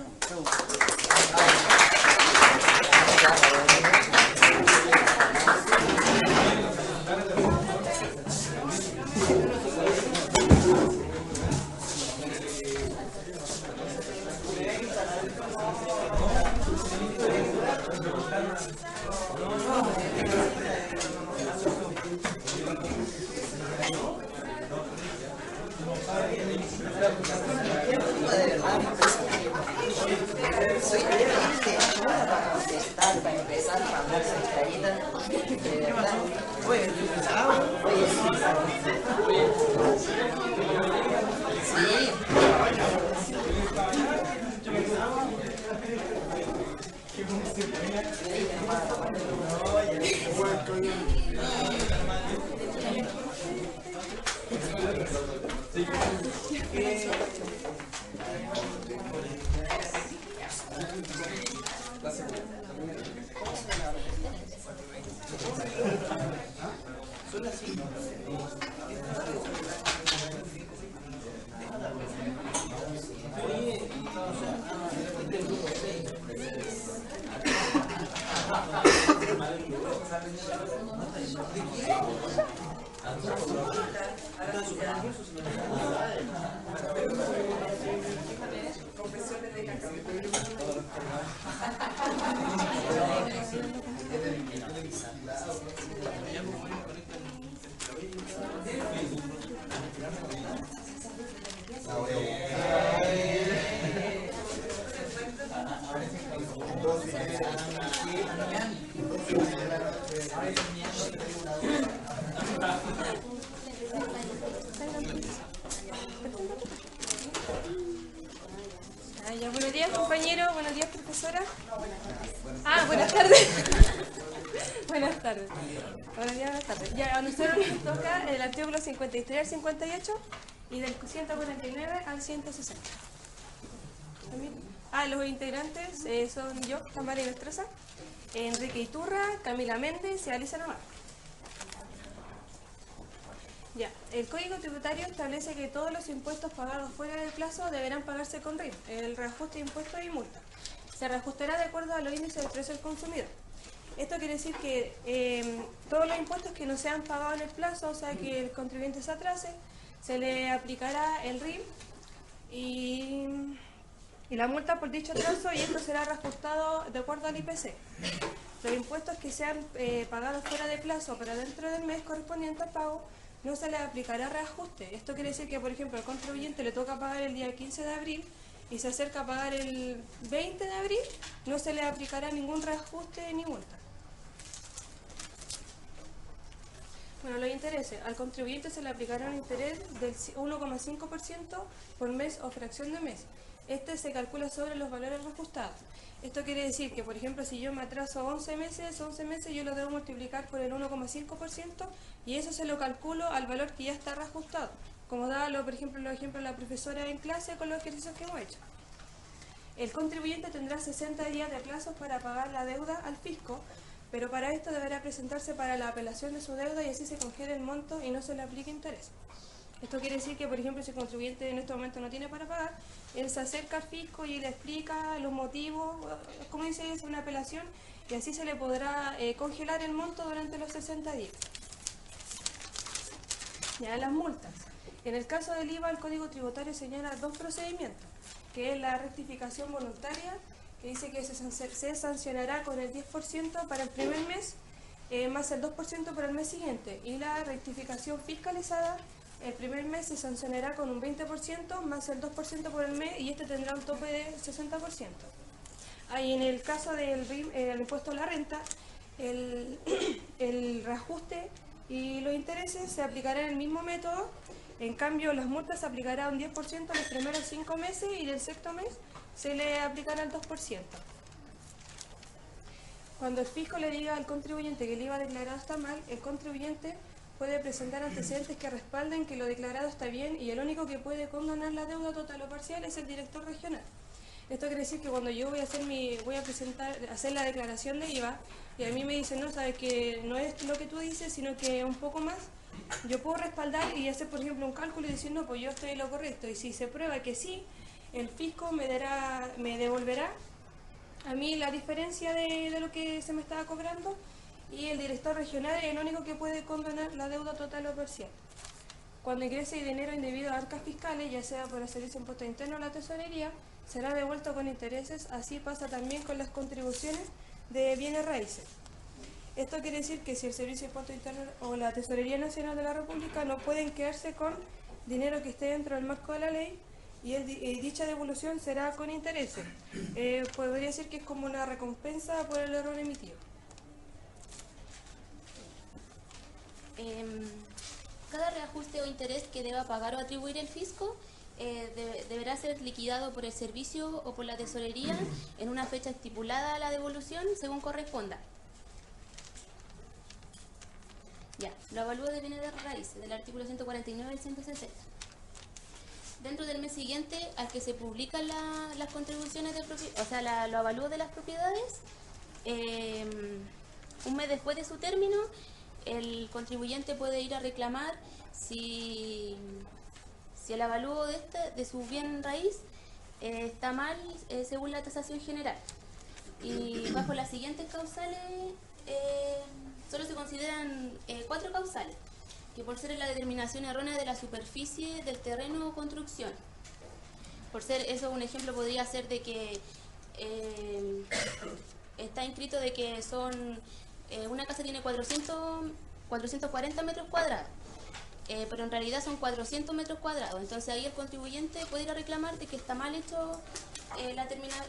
Soy triste, para contestar, para empezar, para hablar centralita, de verdad. Oye, Ya, buenos días compañeros, buenos días profesora. Buenas tardes. Buenas tardes. Buenos días, buenas tardes. Ya, a nosotros nos toca el artículo 53 al 58 y del 149 al 160. Los integrantes son yo, Tamara Inestrosa, Enrique Iturra, Camila Méndez y Alicia Nomar. Ya, el Código Tributario establece que todos los impuestos pagados fuera del plazo deberán pagarse con RIM, el reajuste de impuestos y multa. Se reajustará de acuerdo a los índices del precio del consumidor. Esto quiere decir que todos los impuestos que no sean pagados en el plazo, o sea que el contribuyente se atrase, se le aplicará el RIM y la multa por dicho atraso, y esto será reajustado de acuerdo al IPC. Los impuestos que sean pagados fuera de plazo pero dentro del mes correspondiente al pago no se le aplicará reajuste. Esto quiere decir que, por ejemplo, al contribuyente le toca pagar el día 15 de abril y se acerca a pagar el 20 de abril, no se le aplicará ningún reajuste ni multa. Bueno, los intereses. Al contribuyente se le aplicará un interés del 1,5% por mes o fracción de mes. Este se calcula sobre los valores reajustados. Esto quiere decir que, por ejemplo, si yo me atraso 11 meses yo lo debo multiplicar por el 1,5% y eso se lo calculo al valor que ya está reajustado, como daba, por ejemplo, los ejemplos de la profesora en clase con los ejercicios que hemos hecho. El contribuyente tendrá 60 días de plazo para pagar la deuda al fisco, pero para esto deberá presentarse para la apelación de su deuda y así se congela el monto y no se le aplique interés. Esto quiere decir que, por ejemplo, si el contribuyente en este momento no tiene para pagar, él se acerca al fisco y le explica los motivos, como dice, es una apelación, y así se le podrá congelar el monto durante los 60 días. Ya, las multas. En el caso del IVA, el Código Tributario señala dos procedimientos, que es la rectificación voluntaria, que dice que se sancionará con el 10% para el primer mes, más el 2% para el mes siguiente, y la rectificación fiscalizada, el primer mes se sancionará con un 20% más el 2% por el mes y este tendrá un tope de 60%. Ahí en el caso del RIM, el impuesto a la renta, el reajuste y los intereses se aplicarán en el mismo método. En cambio, las multas se aplicará un 10% los primeros 5 meses y del sexto mes se le aplicará el 2%. Cuando el fisco le diga al contribuyente que el IVA declarado está mal, el contribuyente puede presentar antecedentes que respalden que lo declarado está bien y el único que puede condonar la deuda total o parcial es el director regional. Esto quiere decir que cuando yo voy a hacer la declaración de IVA y a mí me dicen, no, sabes que no es lo que tú dices, sino que un poco más, yo puedo respaldar y hacer, por ejemplo, un cálculo y decir, no, pues yo estoy en lo correcto. Y si se prueba que sí, el fisco me devolverá a mí la diferencia de lo que se me estaba cobrando, y el director regional es el único que puede condonar la deuda total o parcial. Cuando ingrese dinero indebido a arcas fiscales, ya sea por el Servicio de Impuesto Interno o la Tesorería, será devuelto con intereses. Así pasa también con las contribuciones de bienes raíces. Esto quiere decir que si el Servicio de Impuesto Interno o la Tesorería Nacional de la República no pueden quedarse con dinero que esté dentro del marco de la ley, y dicha devolución será con intereses. Podría decir que es como una recompensa por el error emitido. Cada reajuste o interés que deba pagar o atribuir el fisco deberá ser liquidado por el servicio o por la tesorería en una fecha estipulada a la devolución según corresponda. Ya, lo avalúo de bienes de raíces del artículo 149 al 160. Dentro del mes siguiente al que se publican las contribuciones de propiedad, o sea, lo avalúo de las propiedades, un mes después de su término, el contribuyente puede ir a reclamar si el avalúo de su bien raíz está mal según la tasación general. Y bajo las siguientes causales, solo se consideran 4 causales, que por ser la determinación errónea de la superficie del terreno o construcción. Por ser eso, un ejemplo podría ser de que está inscrito de que una casa tiene 440 metros cuadrados, pero en realidad son 400 metros cuadrados. Entonces ahí el contribuyente puede ir a reclamar de que está mal hecho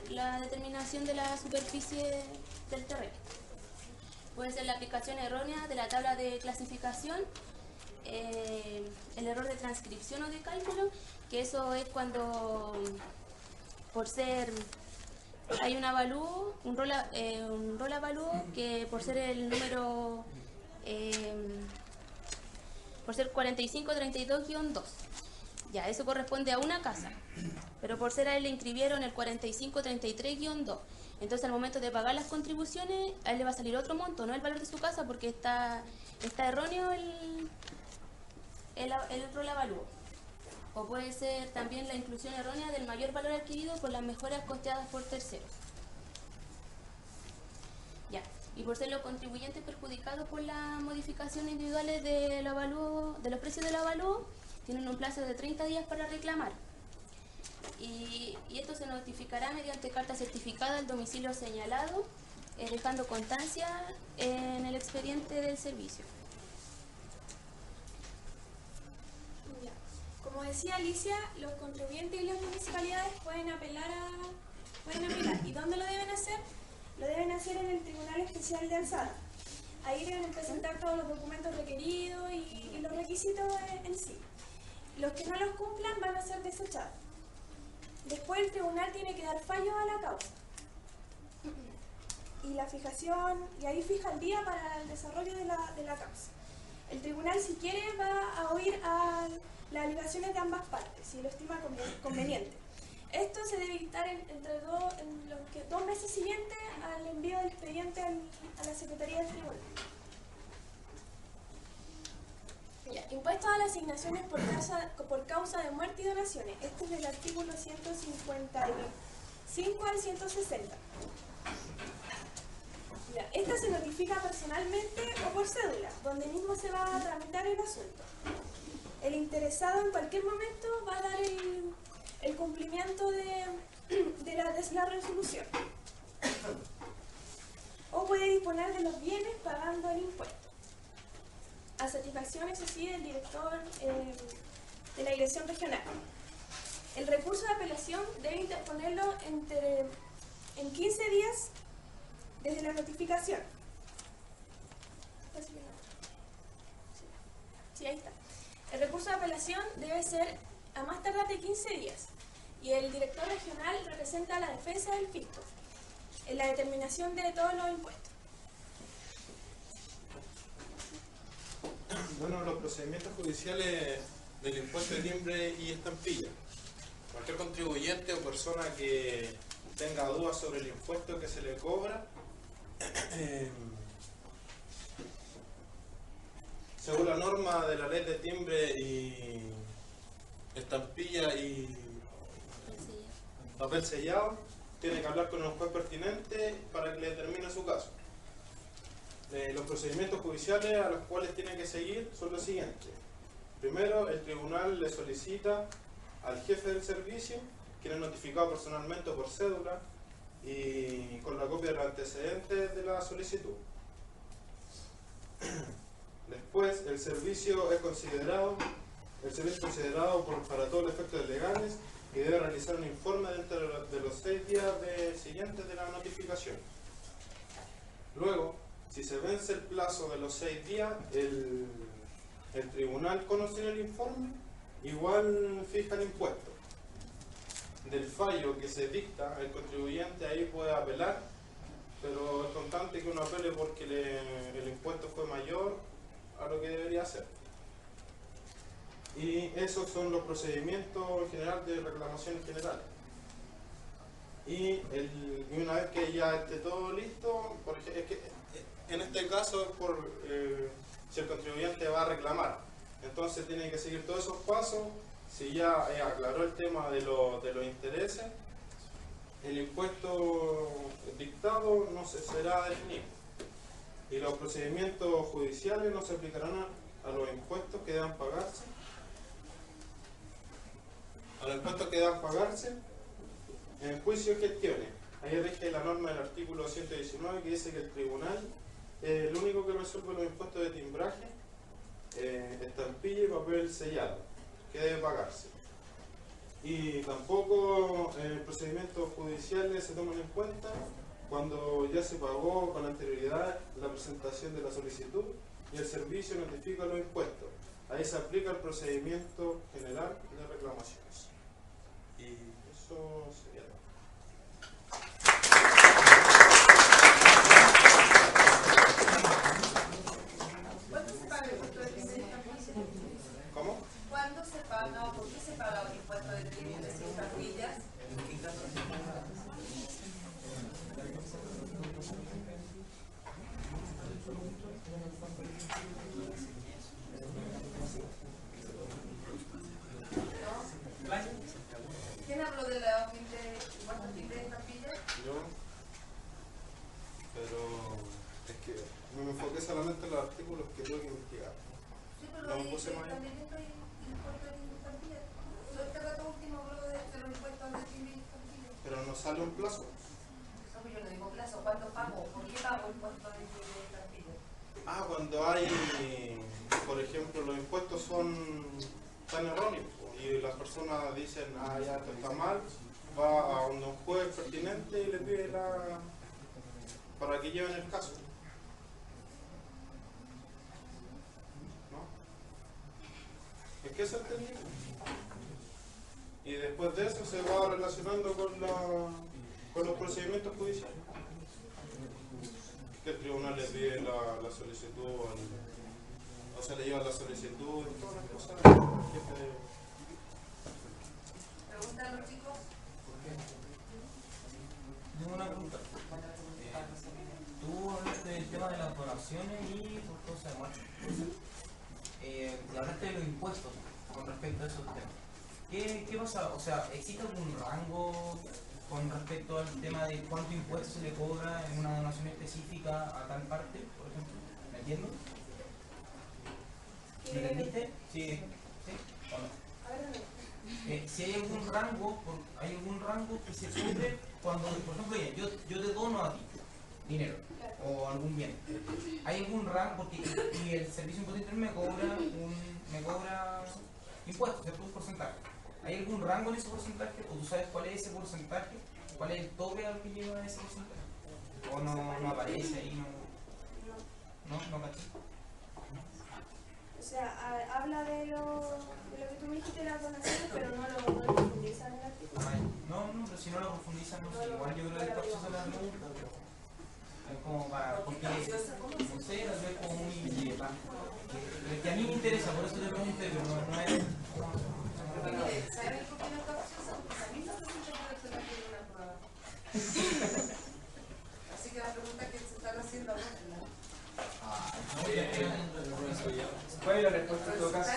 la determinación de la superficie del terreno. Puede ser la aplicación errónea de la tabla de clasificación, el error de transcripción o de cálculo, que eso es cuando por ser, hay un avalúo, un rol avalúo que por ser el número, por ser 4532-2, ya, eso corresponde a una casa, pero por ser a él le inscribieron el 4533-2, entonces al momento de pagar las contribuciones, a él le va a salir otro monto, no el valor de su casa, porque está erróneo el rol avalúo. O puede ser también la inclusión errónea del mayor valor adquirido por las mejoras costeadas por terceros. Ya. Y por ser los contribuyentes perjudicados por las modificaciones individuales del avalúo, de los precios del avalúo, tienen un plazo de 30 días para reclamar. Y esto se notificará mediante carta certificada al domicilio señalado, dejando constancia en el expediente del servicio. Como decía Alicia, los contribuyentes y las municipalidades pueden apelar. ¿Y dónde lo deben hacer? Lo deben hacer en el Tribunal Especial de Alzada. Ahí deben presentar todos los documentos requeridos y los requisitos en sí. Los que no los cumplan van a ser desechados. Después el tribunal tiene que dar fallo a la causa. Y la fijación, y ahí fija el día para el desarrollo de la causa. El tribunal, si quiere, va a oír a las alegaciones de ambas partes, si lo estima conveniente. Esto se debe dictar entre los 2 meses siguientes al envío del expediente a la Secretaría del Tribunal. Ya, impuestos a las asignaciones por causa de muerte y donaciones. Este es del artículo 155 al 160. Ya, esta se notifica personalmente o por cédula, donde mismo se va a tramitar el asunto. El interesado en cualquier momento va a dar el cumplimiento de la resolución. O puede disponer de los bienes pagando el impuesto. A satisfacción, eso sí, del director de la dirección regional. El recurso de apelación debe interponerlo en 15 días desde la notificación. Sí, ahí está. El recurso de apelación debe ser a más tardar de 15 días y el director regional representa a la defensa del fisco en la determinación de todos los impuestos. Bueno, los procedimientos judiciales del impuesto de timbre y estampilla. Cualquier contribuyente o persona que tenga dudas sobre el impuesto que se le cobra, según la norma de la ley de timbre y estampilla y papel sellado, tiene que hablar con el juez pertinente para que le determine su caso. Los procedimientos judiciales a los cuales tiene que seguir son los siguientes. Primero, el tribunal le solicita al jefe del servicio, quien es notificado personalmente o por cédula y con la copia de los antecedentes de la solicitud. Después, el servicio es considerado para todos los efectos legales y debe realizar un informe dentro de los 6 días siguientes de la notificación. Luego, si se vence el plazo de los 6 días, el tribunal, conociendo el informe, igual fija el impuesto. Del fallo que se dicta, el contribuyente ahí puede apelar, pero es constante que uno apele porque el impuesto fue mayor a lo que debería ser. Y esos son los procedimientos en general de reclamaciones generales. Y una vez que ya esté todo listo, porque es que en este caso es por si el contribuyente va a reclamar, entonces tiene que seguir todos esos pasos. Si ya aclaró el tema de los intereses, el impuesto dictado no se será definido y los procedimientos judiciales no se aplicarán a los impuestos que deban pagarse. A los impuestos que deban pagarse en juicio y gestiones. Ahí rige la norma del artículo 119 que dice que el tribunal es el único que resuelve los impuestos de timbraje, estampilla y papel sellado que debe pagarse. Y tampoco procedimientos judiciales se toman en cuenta cuando ya se pagó con anterioridad la presentación de la solicitud y el servicio notifica los impuestos. Ahí se aplica el procedimiento general de reclamaciones. Y eso. Eso sería todo. ¿Cuándo se paga el impuesto de timbre y estampillas? ¿Cómo? ¿Cuándo se paga o por qué se paga un impuesto de timbre y estampillas? ¿Quién habló de la impuesto timbre y estampillas? Yo. Pero es que me enfoqué solamente en los artículos que tengo que investigar. Sí, pero No me ahí puse más. también está el impuesto de timbre y estampillas. Solo este rato último habló de los impuestos de timbre y estampillas. Pero no sale un plazo. No, pues yo no digo plazo. ¿Cuándo pago? ¿Por qué pago impuesto de timbre y estampillas? Ah, cuando hay, por ejemplo, los impuestos tan erróneos y las personas dicen, ah, ya esto está mal, va a un juez pertinente y le pide para que lleven el caso. ¿No? Es que eso entendí. Y después de eso se va relacionando con los procedimientos judiciales. Que el tribunal le pide la solicitud, o se le lleva la solicitud y todas las cosas. Pregunta a los chicos. Tengo una pregunta. Tú hablaste del tema de las donaciones y cosas de muerte. Y hablaste de los impuestos con respecto a esos temas. ¿Qué pasa? O sea, ¿existe algún rango con respecto al tema de cuánto impuesto se le cobra en una donación específica a tal parte, por ejemplo? ¿Me entiendo? ¿Me entendiste? Sí. ¿Sí? ¿O no? Si hay algún rango que se cubre cuando, por ejemplo, yo te dono a ti dinero o algún bien. ¿Hay algún rango? Porque y el servicio de impuesto interno me cobra impuestos, ¿cierto? Un porcentaje. ¿Hay algún rango en ese porcentaje? ¿O tú sabes cuál es ese porcentaje? ¿Cuál es el tope al que lleva ese porcentaje? ¿O no aparece ahí? ¿No caché? O sea, habla de lo que tú me dijiste de las donaciones, pero no lo profundizan en el artículo. No, pero si no lo profundizan, no sé. Igual yo creo que el proceso de la pregunta es como para. Porque, no sé, lo veo como muy. Que a mí me interesa, por eso te pregunté, pero no es. ¿Saben por qué no está ociosa? Porque a mí no resulta que se la quiere una prueba. Así que la pregunta que se están haciendo ahora. ¿Cuál es la respuesta en todo caso?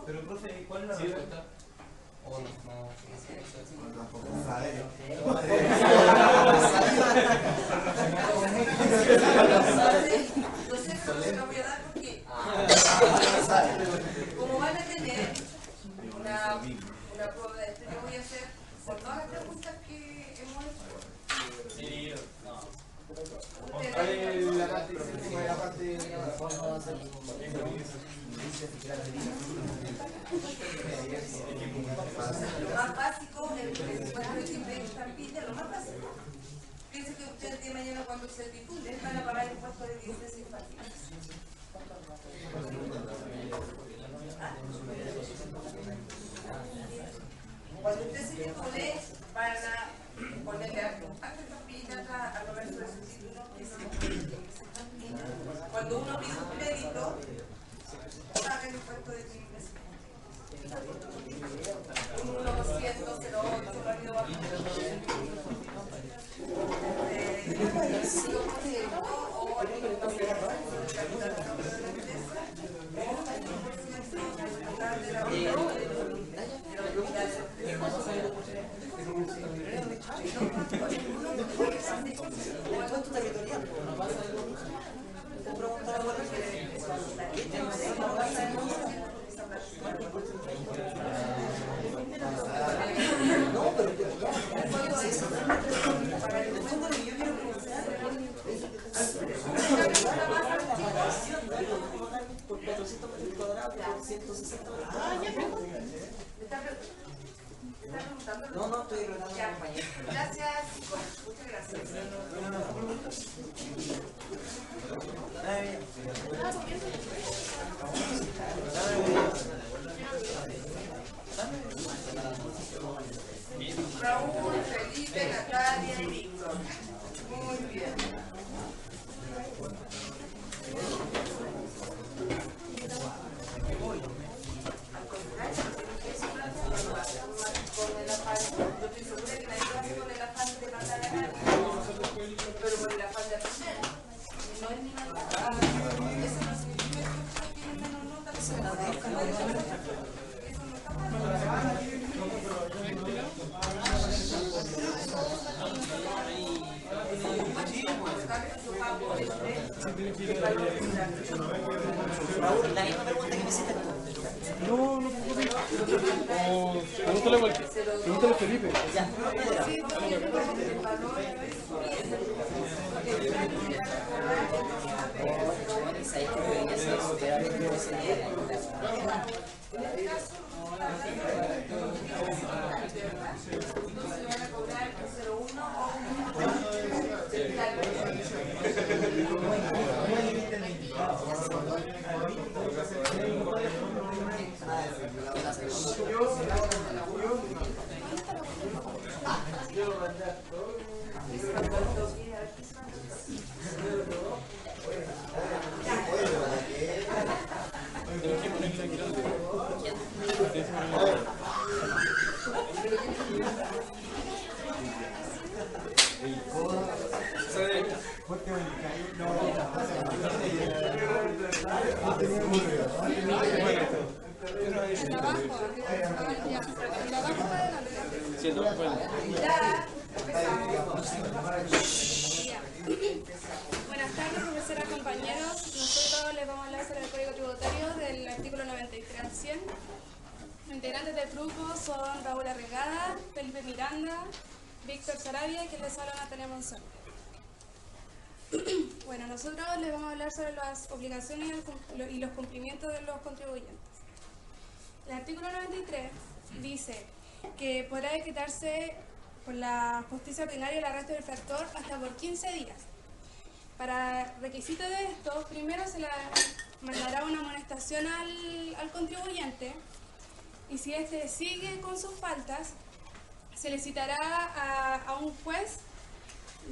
Pero, profe, ¿cuál es la respuesta? ¿O no? Tampoco sabe. No sé, pero se lo voy a dar porque como van a tener una prueba de esto, yo voy a hacer por todas las preguntas que hemos hecho. Sí, no. La parte Lo más básico, el impuesto de timbre y estampilla, lo más básico. Piense que usted tiene mañana cuando se titule van a pagar el impuesto de timbre y estampilla. Cuando usted se titule van a ponerle algo estampilla al reverso de su título. Cuando uno pide un crédito, paga el impuesto de timbre. Un 1,208 lo ha ido bajando. O el capital de la empresa, de la por 400 metros cuadrados, por 160 metros cuadrados. No, estoy preguntando a la compañera. Gracias, muchas gracias. Dame. Raúl, Felipe, Natalia y Víctor. Muy bien. Al contrario, tienen que decir cuando hacen con el afán. Yo estoy segura que nadie lo hace con el afán de matar a nadie, pero con el afán de aprender. No es ni matar. Eso no significa que ustedes tienen menos nota que se la dejan. Eso no está mal. Raúl, la misma pregunta que me hiciste tú. No, no, pregúntale a Felipe. Ya. Buenas tardes, profesora, compañeros. Nosotros les vamos a hablar sobre el Código Tributario del artículo 93 al 100. Los integrantes del grupo son Raúl Arregada, Felipe Miranda, Víctor Sarabia y quien les habla Natalia Monzón. Bueno, nosotros les vamos a hablar sobre las obligaciones y los cumplimientos de los contribuyentes. El artículo 93 dice que podrá decretarse por la justicia ordinaria el arresto del infractor hasta por 15 días. Para requisito de esto, primero se le mandará una amonestación al contribuyente y si éste sigue con sus faltas, se le citará a un juez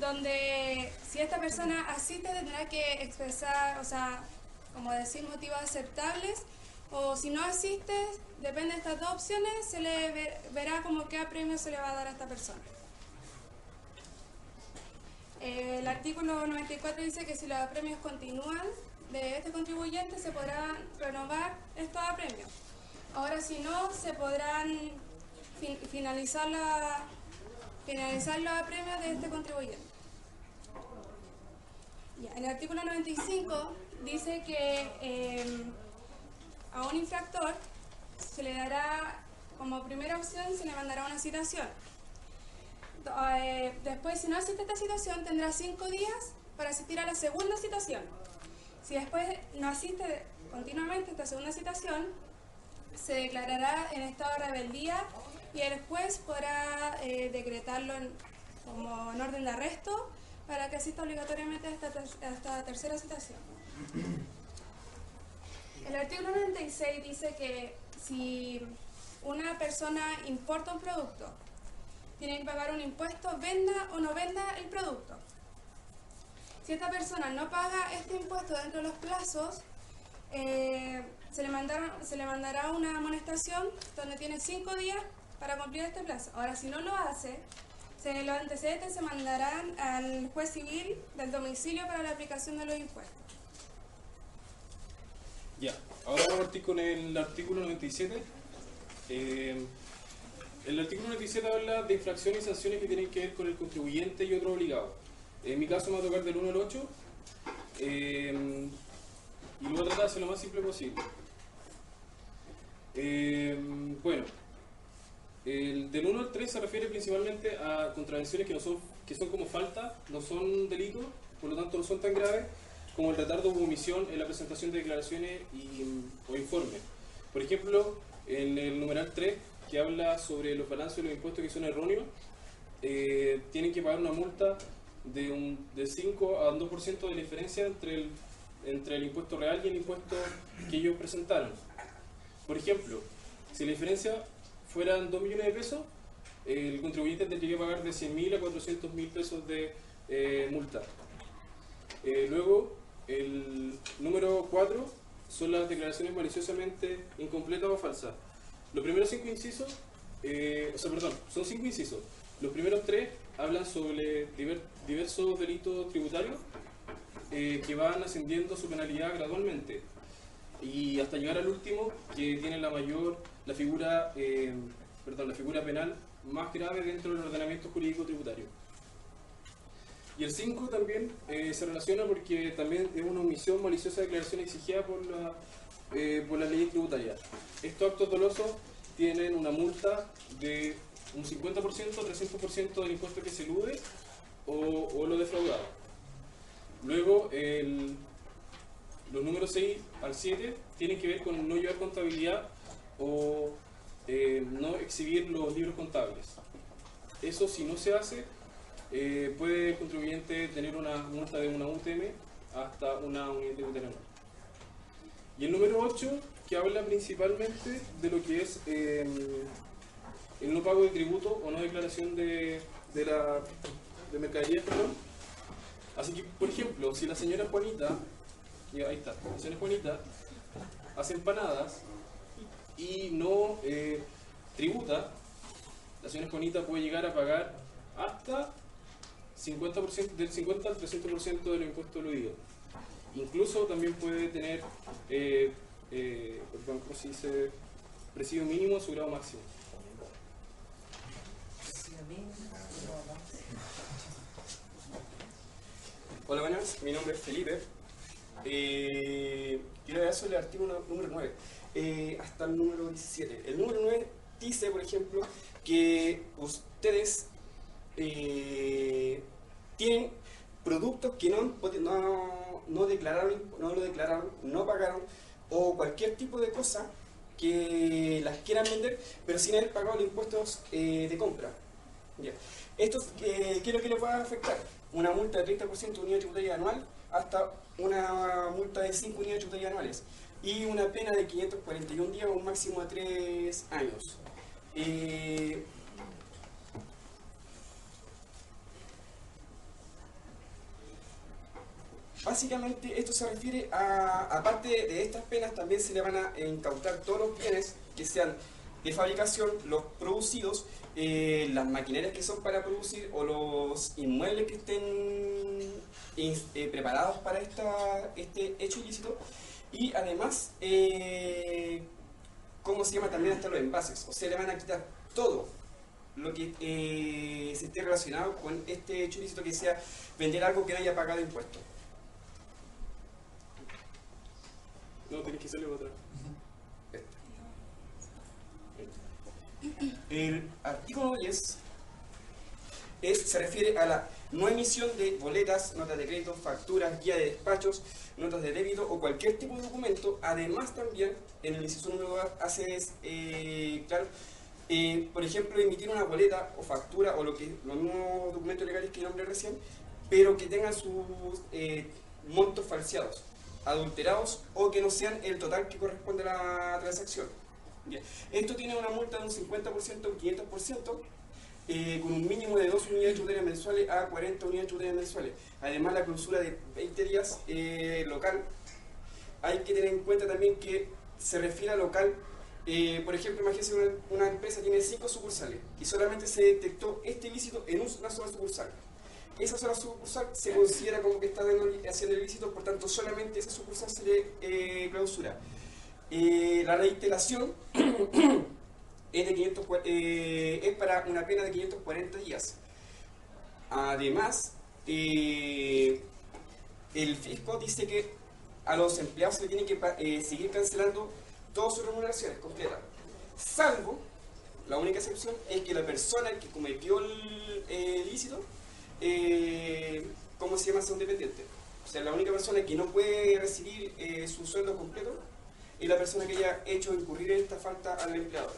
donde si esta persona asiste tendrá que expresar, o sea, como decir, motivos aceptables, o si no asiste, depende de estas dos opciones, se le verá como qué premio se le va a dar a esta persona. El artículo 94 dice que si los apremios continúan de este contribuyente se podrán renovar estos apremios. Ahora si no, se podrán finalizar los apremios de este contribuyente. Ya, el artículo 95 dice que a un infractor se le dará, como primera opción, se le mandará una citación. Después, si no asiste a esta citación, tendrá 5 días para asistir a la segunda citación. Si después no asiste continuamente a esta segunda citación, se declarará en estado de rebeldía y el juez podrá decretarlo como en orden de arresto para que asista obligatoriamente a esta tercera citación. El artículo 96 dice que si una persona importa un producto, tiene que pagar un impuesto, venda o no venda el producto. Si esta persona no paga este impuesto dentro de los plazos, se le mandará una amonestación donde tiene 5 días para cumplir este plazo. Ahora, si no lo hace, los antecedentes se mandarán al juez civil del domicilio para la aplicación de los impuestos. Ya, ahora vamos a partir con el artículo 97. El artículo 97 habla de infracciones y sanciones que tienen que ver con el contribuyente y otro obligado. En mi caso me va a tocar del 1 al 8 y lo voy a tratar de hacer lo más simple posible. Bueno, el del 1 al 3 se refiere principalmente a contravenciones que son como falta, no son delitos, por lo tanto no son tan graves como el retardo u omisión en la presentación de declaraciones o informes. Por ejemplo, en el numeral 3, que habla sobre los balances de los impuestos que son erróneos, tienen que pagar una multa de 5 a 2% de la diferencia entre el impuesto real y el impuesto que ellos presentaron. Por ejemplo, si la diferencia fueran 2 millones de pesos, el contribuyente tendría que pagar de 100.000 a 400.000 pesos de multa. Luego, el número 4 son las declaraciones maliciosamente incompletas o falsas. Los primeros 5 incisos, son 5 incisos. Los primeros 3 hablan sobre diversos delitos tributarios que van ascendiendo su penalidad gradualmente y hasta llegar al último, que tiene la figura penal más grave dentro del ordenamiento jurídico tributario. Y el 5 también se relaciona porque también es una omisión maliciosa de declaración exigida por la ley tributaria. Estos actos dolosos tienen una multa de un 50%, 300% del impuesto que se elude o lo defraudado. Luego, los números 6 al 7 tienen que ver con no llevar contabilidad o no exhibir los libros contables. Eso, si no se hace, puede el contribuyente tener una multa de una UTM hasta una unidad tributaria anual. Y el número 8, que habla principalmente de lo que es el no pago de tributo o no declaración de mercaderías, perdón. Así que, por ejemplo, si la señora Juanita, ahí está, la señora Juanita hace empanadas y no tributa, la señora Juanita puede llegar a pagar hasta 50%, del 50 al 300% de los impuestos eludidos. Incluso también puede tener, ¿cómo se dice? Presidio mínimo en su grado máximo. Hola, buenas, mi nombre es Felipe. Quiero hablar sobre el artículo número 9 hasta el número 17. El número 9 dice, por ejemplo, que ustedes tienen productos que no declararon, no pagaron, o cualquier tipo de cosa que las quieran vender, pero sin haber pagado los impuestos de compra. Yeah. Esto, ¿qué es lo que les va a afectar? Una multa de 30% de unidad tributaria anual hasta una multa de 5 unidades tributarias anuales y una pena de 541 días o un máximo de 3 años. Básicamente esto se refiere a, aparte de estas penas, también se le van a incautar todos los bienes que sean de fabricación, los producidos, las maquinarias que son para producir o los inmuebles que estén preparados para este hecho ilícito, y además, ¿cómo se llama? También hasta los envases, o sea, le van a quitar todo lo que se esté relacionado con este hecho ilícito, que sea vender algo que no haya pagado impuestos. No, tenés que hacerle otra. El artículo 10 se refiere a la no emisión de boletas, notas de crédito, facturas, guía de despachos, notas de débito o cualquier tipo de documento. Además, también en el inciso número 2 hace claro, por ejemplo, emitir una boleta o factura o los mismos documentos legales que nombré recién, pero que tengan sus montos falseados, adulterados o que no sean el total que corresponde a la transacción. Bien. Esto tiene una multa de un 50% o un 500%, con un mínimo de 2 unidades tributarias mensuales a 40 unidades tributarias mensuales. Además, la clausura de 20 días local. Hay que tener en cuenta también que se refiere a local. Por ejemplo, imagínense una empresa tiene 5 sucursales y solamente se detectó este ilícito en una sola sucursal. Esa sola sucursal se considera como que está haciendo el ilícito, por tanto solamente esa sucursal se le clausura. La reiteración es, es para una pena de 540 días. Además, el fisco dice que a los empleados se le tiene que seguir cancelando todas sus remuneraciones completas, salvo, la única excepción es que la persona que cometió el ilícito, ¿cómo se llama? Sea un dependiente. O sea, la única persona que no puede recibir su sueldo completo es la persona que haya hecho incurrir en esta falta al empleador.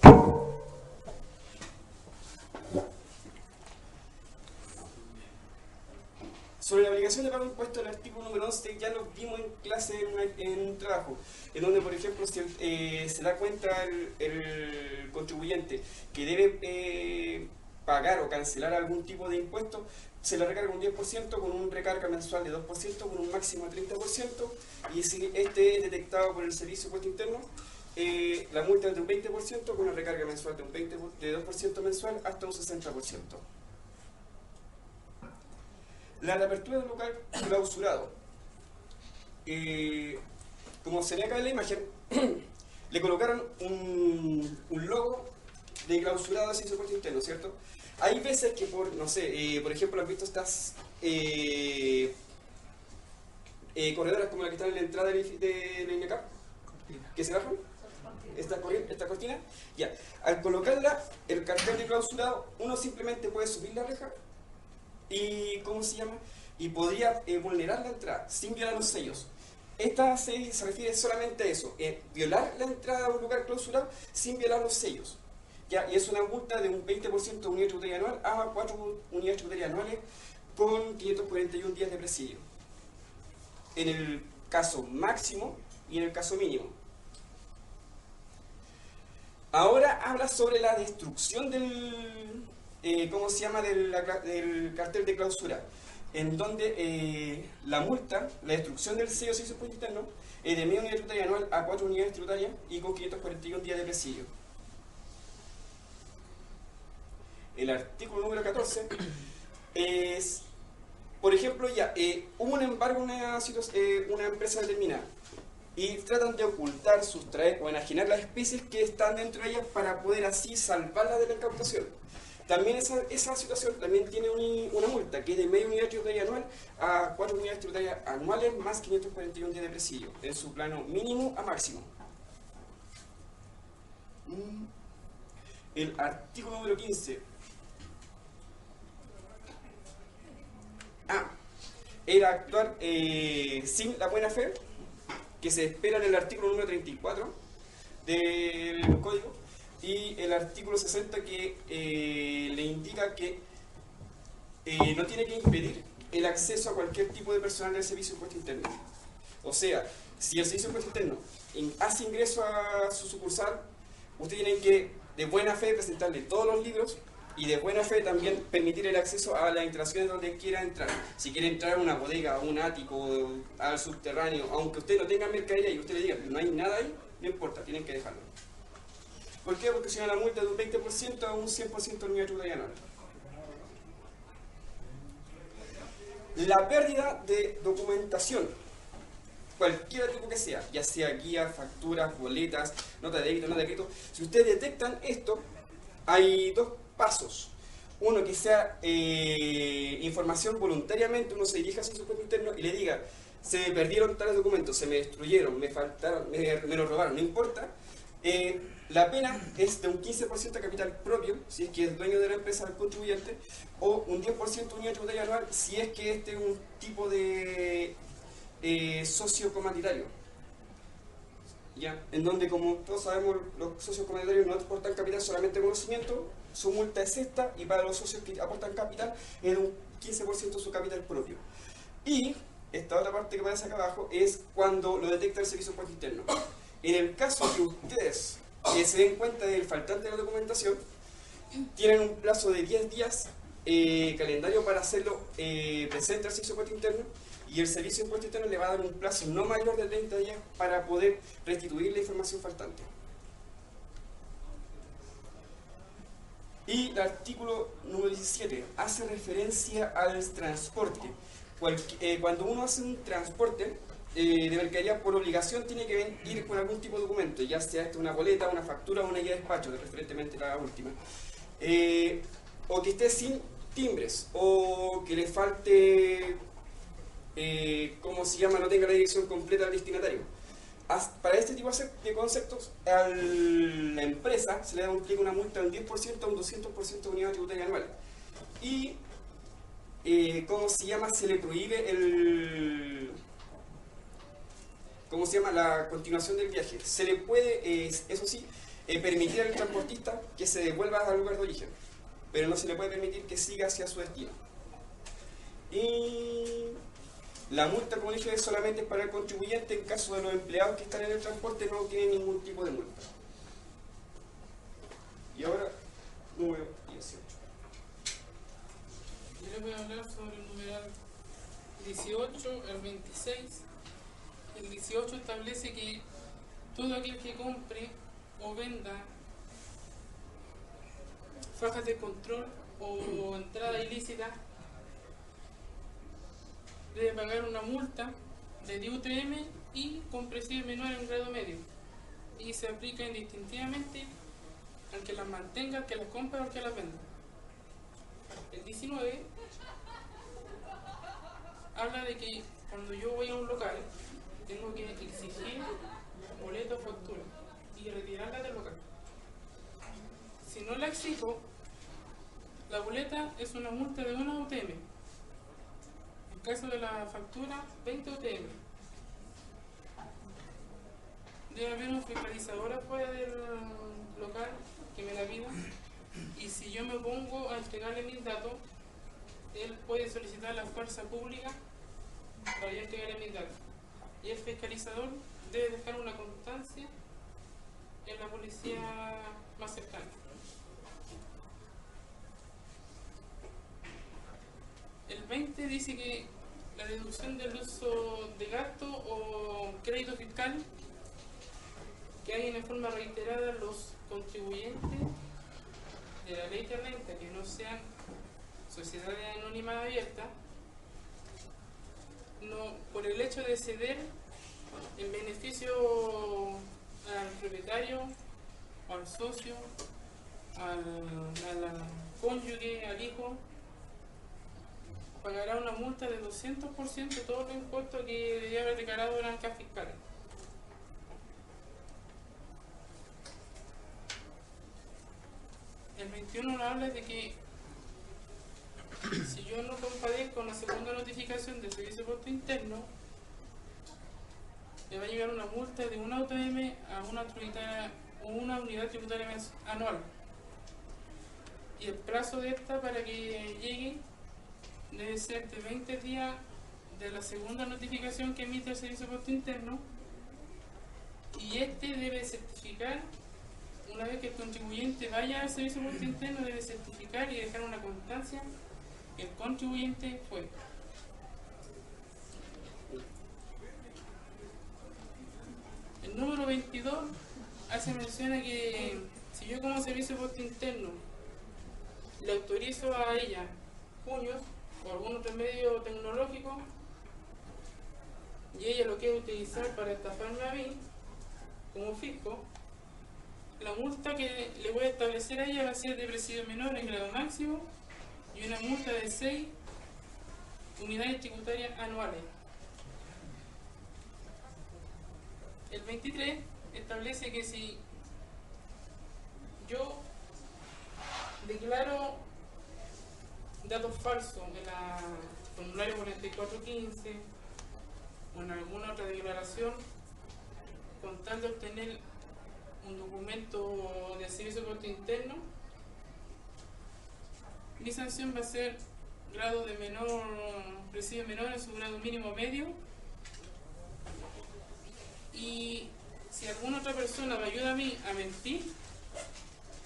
Sobre la obligación de pago de impuestos, el artículo número 11 ya lo vimos en clase en un trabajo, en donde, por ejemplo, se da cuenta el contribuyente que debe pagar o cancelar algún tipo de impuesto, se le recarga un 10% con un recarga mensual de 2% con un máximo de 30%, y si este es detectado por el Servicio de Impuesto Interno, la multa es de un 20% con una recarga mensual de 2% mensual hasta un 60%. La reapertura del local clausurado. Como se ve acá en la imagen, le colocaron un logo de clausurado de Servicio de Impuesto Interno, ¿cierto? Hay veces que por, no sé, por ejemplo, ¿has visto estas corredoras como la que están en la entrada de la INECAP? ¿Que se bajan? Esta cortina. Ya, al colocarla, el cartel de clausurado, uno simplemente puede subir la reja y, ¿cómo se llama? Y podría vulnerar la entrada sin violar los sellos. Esta se refiere solamente a eso, violar la entrada a un lugar clausurado sin violar los sellos. ¿Ya? Y es una multa de un 20% de unidad tributaria anual a 4 unidades tributarias anuales con 541 días de presidio. En el caso máximo y en el caso mínimo. Ahora habla sobre la destrucción del, ¿cómo se llama?, del cartel de clausura, en donde la multa, la destrucción del sello de Servicio de Impuesto Interno, es de media unidad tributaria anual a 4 unidades tributarias y con 541 días de presidio. El artículo número 14 es, por ejemplo, ya hubo un embargo en una empresa determinada y tratan de ocultar, sustraer o enajenar las especies que están dentro de ellas para poder así salvarlas de la incautación. También esa situación también tiene una multa que es de media unidad tributaria anual a 4 unidades tributarias anuales más 541 días de presidio, en su plano mínimo a máximo. El artículo número 15. Era actuar sin la buena fe, que se espera en el artículo número 34 del Código, y el artículo 60 que le indica que no tiene que impedir el acceso a cualquier tipo de personal del Servicio de Impuesto Interno. O sea, si el Servicio de Impuesto Interno hace ingreso a su sucursal, ustedes tienen que de buena fe presentarle todos los libros y de buena fe también permitir el acceso a las instalaciones donde quiera entrar. Si quiere entrar a una bodega, a un ático, al subterráneo, aunque usted no tenga mercadería y usted le diga que no hay nada ahí, no importa, tienen que dejarlo. ¿Por qué? Porque si no, la multa de un 20% a un 100% de unidad tributaria anual. La pérdida de documentación, cualquier tipo que sea, ya sea guías, facturas, boletas, nota de débito, nota de crédito, si ustedes detectan esto, hay dos pasos. Uno, que sea información voluntariamente, uno se dirige a su Impuesto Interno y le diga: se me perdieron tales documentos, se me destruyeron, me faltaron, me los robaron, no importa. La pena es de un 15% de capital propio, si es que es dueño de la empresa del contribuyente, o un 10% de unidad tributaria anual, si es que este es un tipo de socio comanditario. ¿Ya? En donde, como todos sabemos, los socios comunitarios no aportan capital, solamente conocimiento. Su multa es esta, y para los socios que aportan capital es de un 15% de su capital propio. Y esta otra parte que aparece acá abajo es cuando lo detecta el Servicio de Impuesto Interno. En el caso que ustedes se den cuenta del faltante de la documentación, tienen un plazo de 10 días calendario para hacerlo presente al Servicio de Impuesto Interno, y el Servicio de Impuesto Interno le va a dar un plazo no mayor de 30 días para poder restituir la información faltante. Y el artículo número 17 hace referencia al transporte. Cuando uno hace un transporte de mercadería, por obligación tiene que ir con algún tipo de documento, ya sea una boleta, una factura o una guía de despacho, preferentemente la última. O que esté sin timbres, o que le falte, ¿cómo se llama?, no tenga la dirección completa del destinatario. Para este tipo de conceptos, a la empresa se le da una multa de un 10% a un 200% de unidad tributaria anual. Y, ¿cómo se llama?, se le prohíbe la continuación del viaje. Se le puede, eso sí, permitir al transportista que se devuelva al lugar de origen, pero no se le puede permitir que siga hacia su destino. Y la multa, como dije, solamente es para el contribuyente. En caso de los empleados que están en el transporte, no tienen ningún tipo de multa. Y ahora, número 18. les voy a hablar sobre el numeral 18 al 26. El 18 establece que todo aquel que compre o venda fajas de control o entrada ilícita debe pagar una multa de 10 UTM y compresivo menor en grado medio, y se aplica indistintivamente al que las mantenga, al que las compre o al que las venda. El 19 habla de que cuando yo voy a un local tengo que exigir boleto o factura y retirarla del local. Si no la exijo, la boleta es una multa de 1 UTM. En caso de la factura, 20 UTM. Debe haber un fiscalizador afuera del local que me la pida, y si yo me pongo a entregarle mis datos, él puede solicitar a la fuerza pública para yo entregarle mis datos. Y el fiscalizador debe dejar una constancia en la policía más cercana. El 20 dice que la deducción del uso de gasto o crédito fiscal que hay en forma reiterada los contribuyentes de la ley de renta que no sean sociedades anónimas abiertas, no, por el hecho de ceder en beneficio al propietario, al socio, al cónyuge, al hijo, pagará una multa de 200% de todos los impuestos que debía haber declarado en arcas fiscales. El 21 nos habla de que si yo no compadezco con la segunda notificación del servicio de impuesto interno, me va a llegar una multa de 1 UTM a una unidad tributaria anual. Y el plazo de esta para que llegue debe ser de 20 días de la segunda notificación que emite el servicio de impuesto interno, y este debe certificar. Una vez que el contribuyente vaya al servicio de impuesto interno, debe certificar y dejar una constancia que el contribuyente fue. El número 22 hace mención a que si yo como servicio de impuesto interno le autorizo a ella puños o algún otro medio tecnológico y ella lo quiere utilizar para estafarme a mí como fisco, la multa que le voy a establecer a ella va a ser de presidio menor en grado máximo y una multa de 6 unidades tributarias anuales. El 23 establece que si yo declaro datos falsos en la formulario 4415 o en alguna otra declaración con tal de obtener un documento de servicio de impuesto interno, mi sanción va a ser grado de menor, presidio menor en su grado mínimo medio, y si alguna otra persona me ayuda a mí a mentir,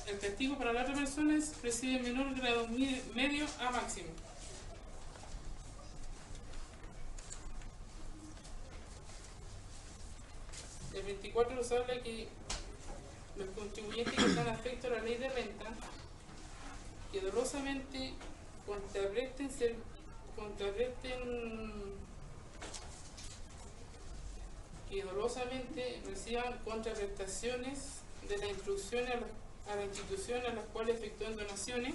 el castigo para la otra persona es presidio menor grado medio a máximo. El 24 nos habla que los contribuyentes que están afectos a la ley de renta que dolosamente que dolosamente reciban contraprestaciones de la instrucción a la institución a las cuales efectúan donaciones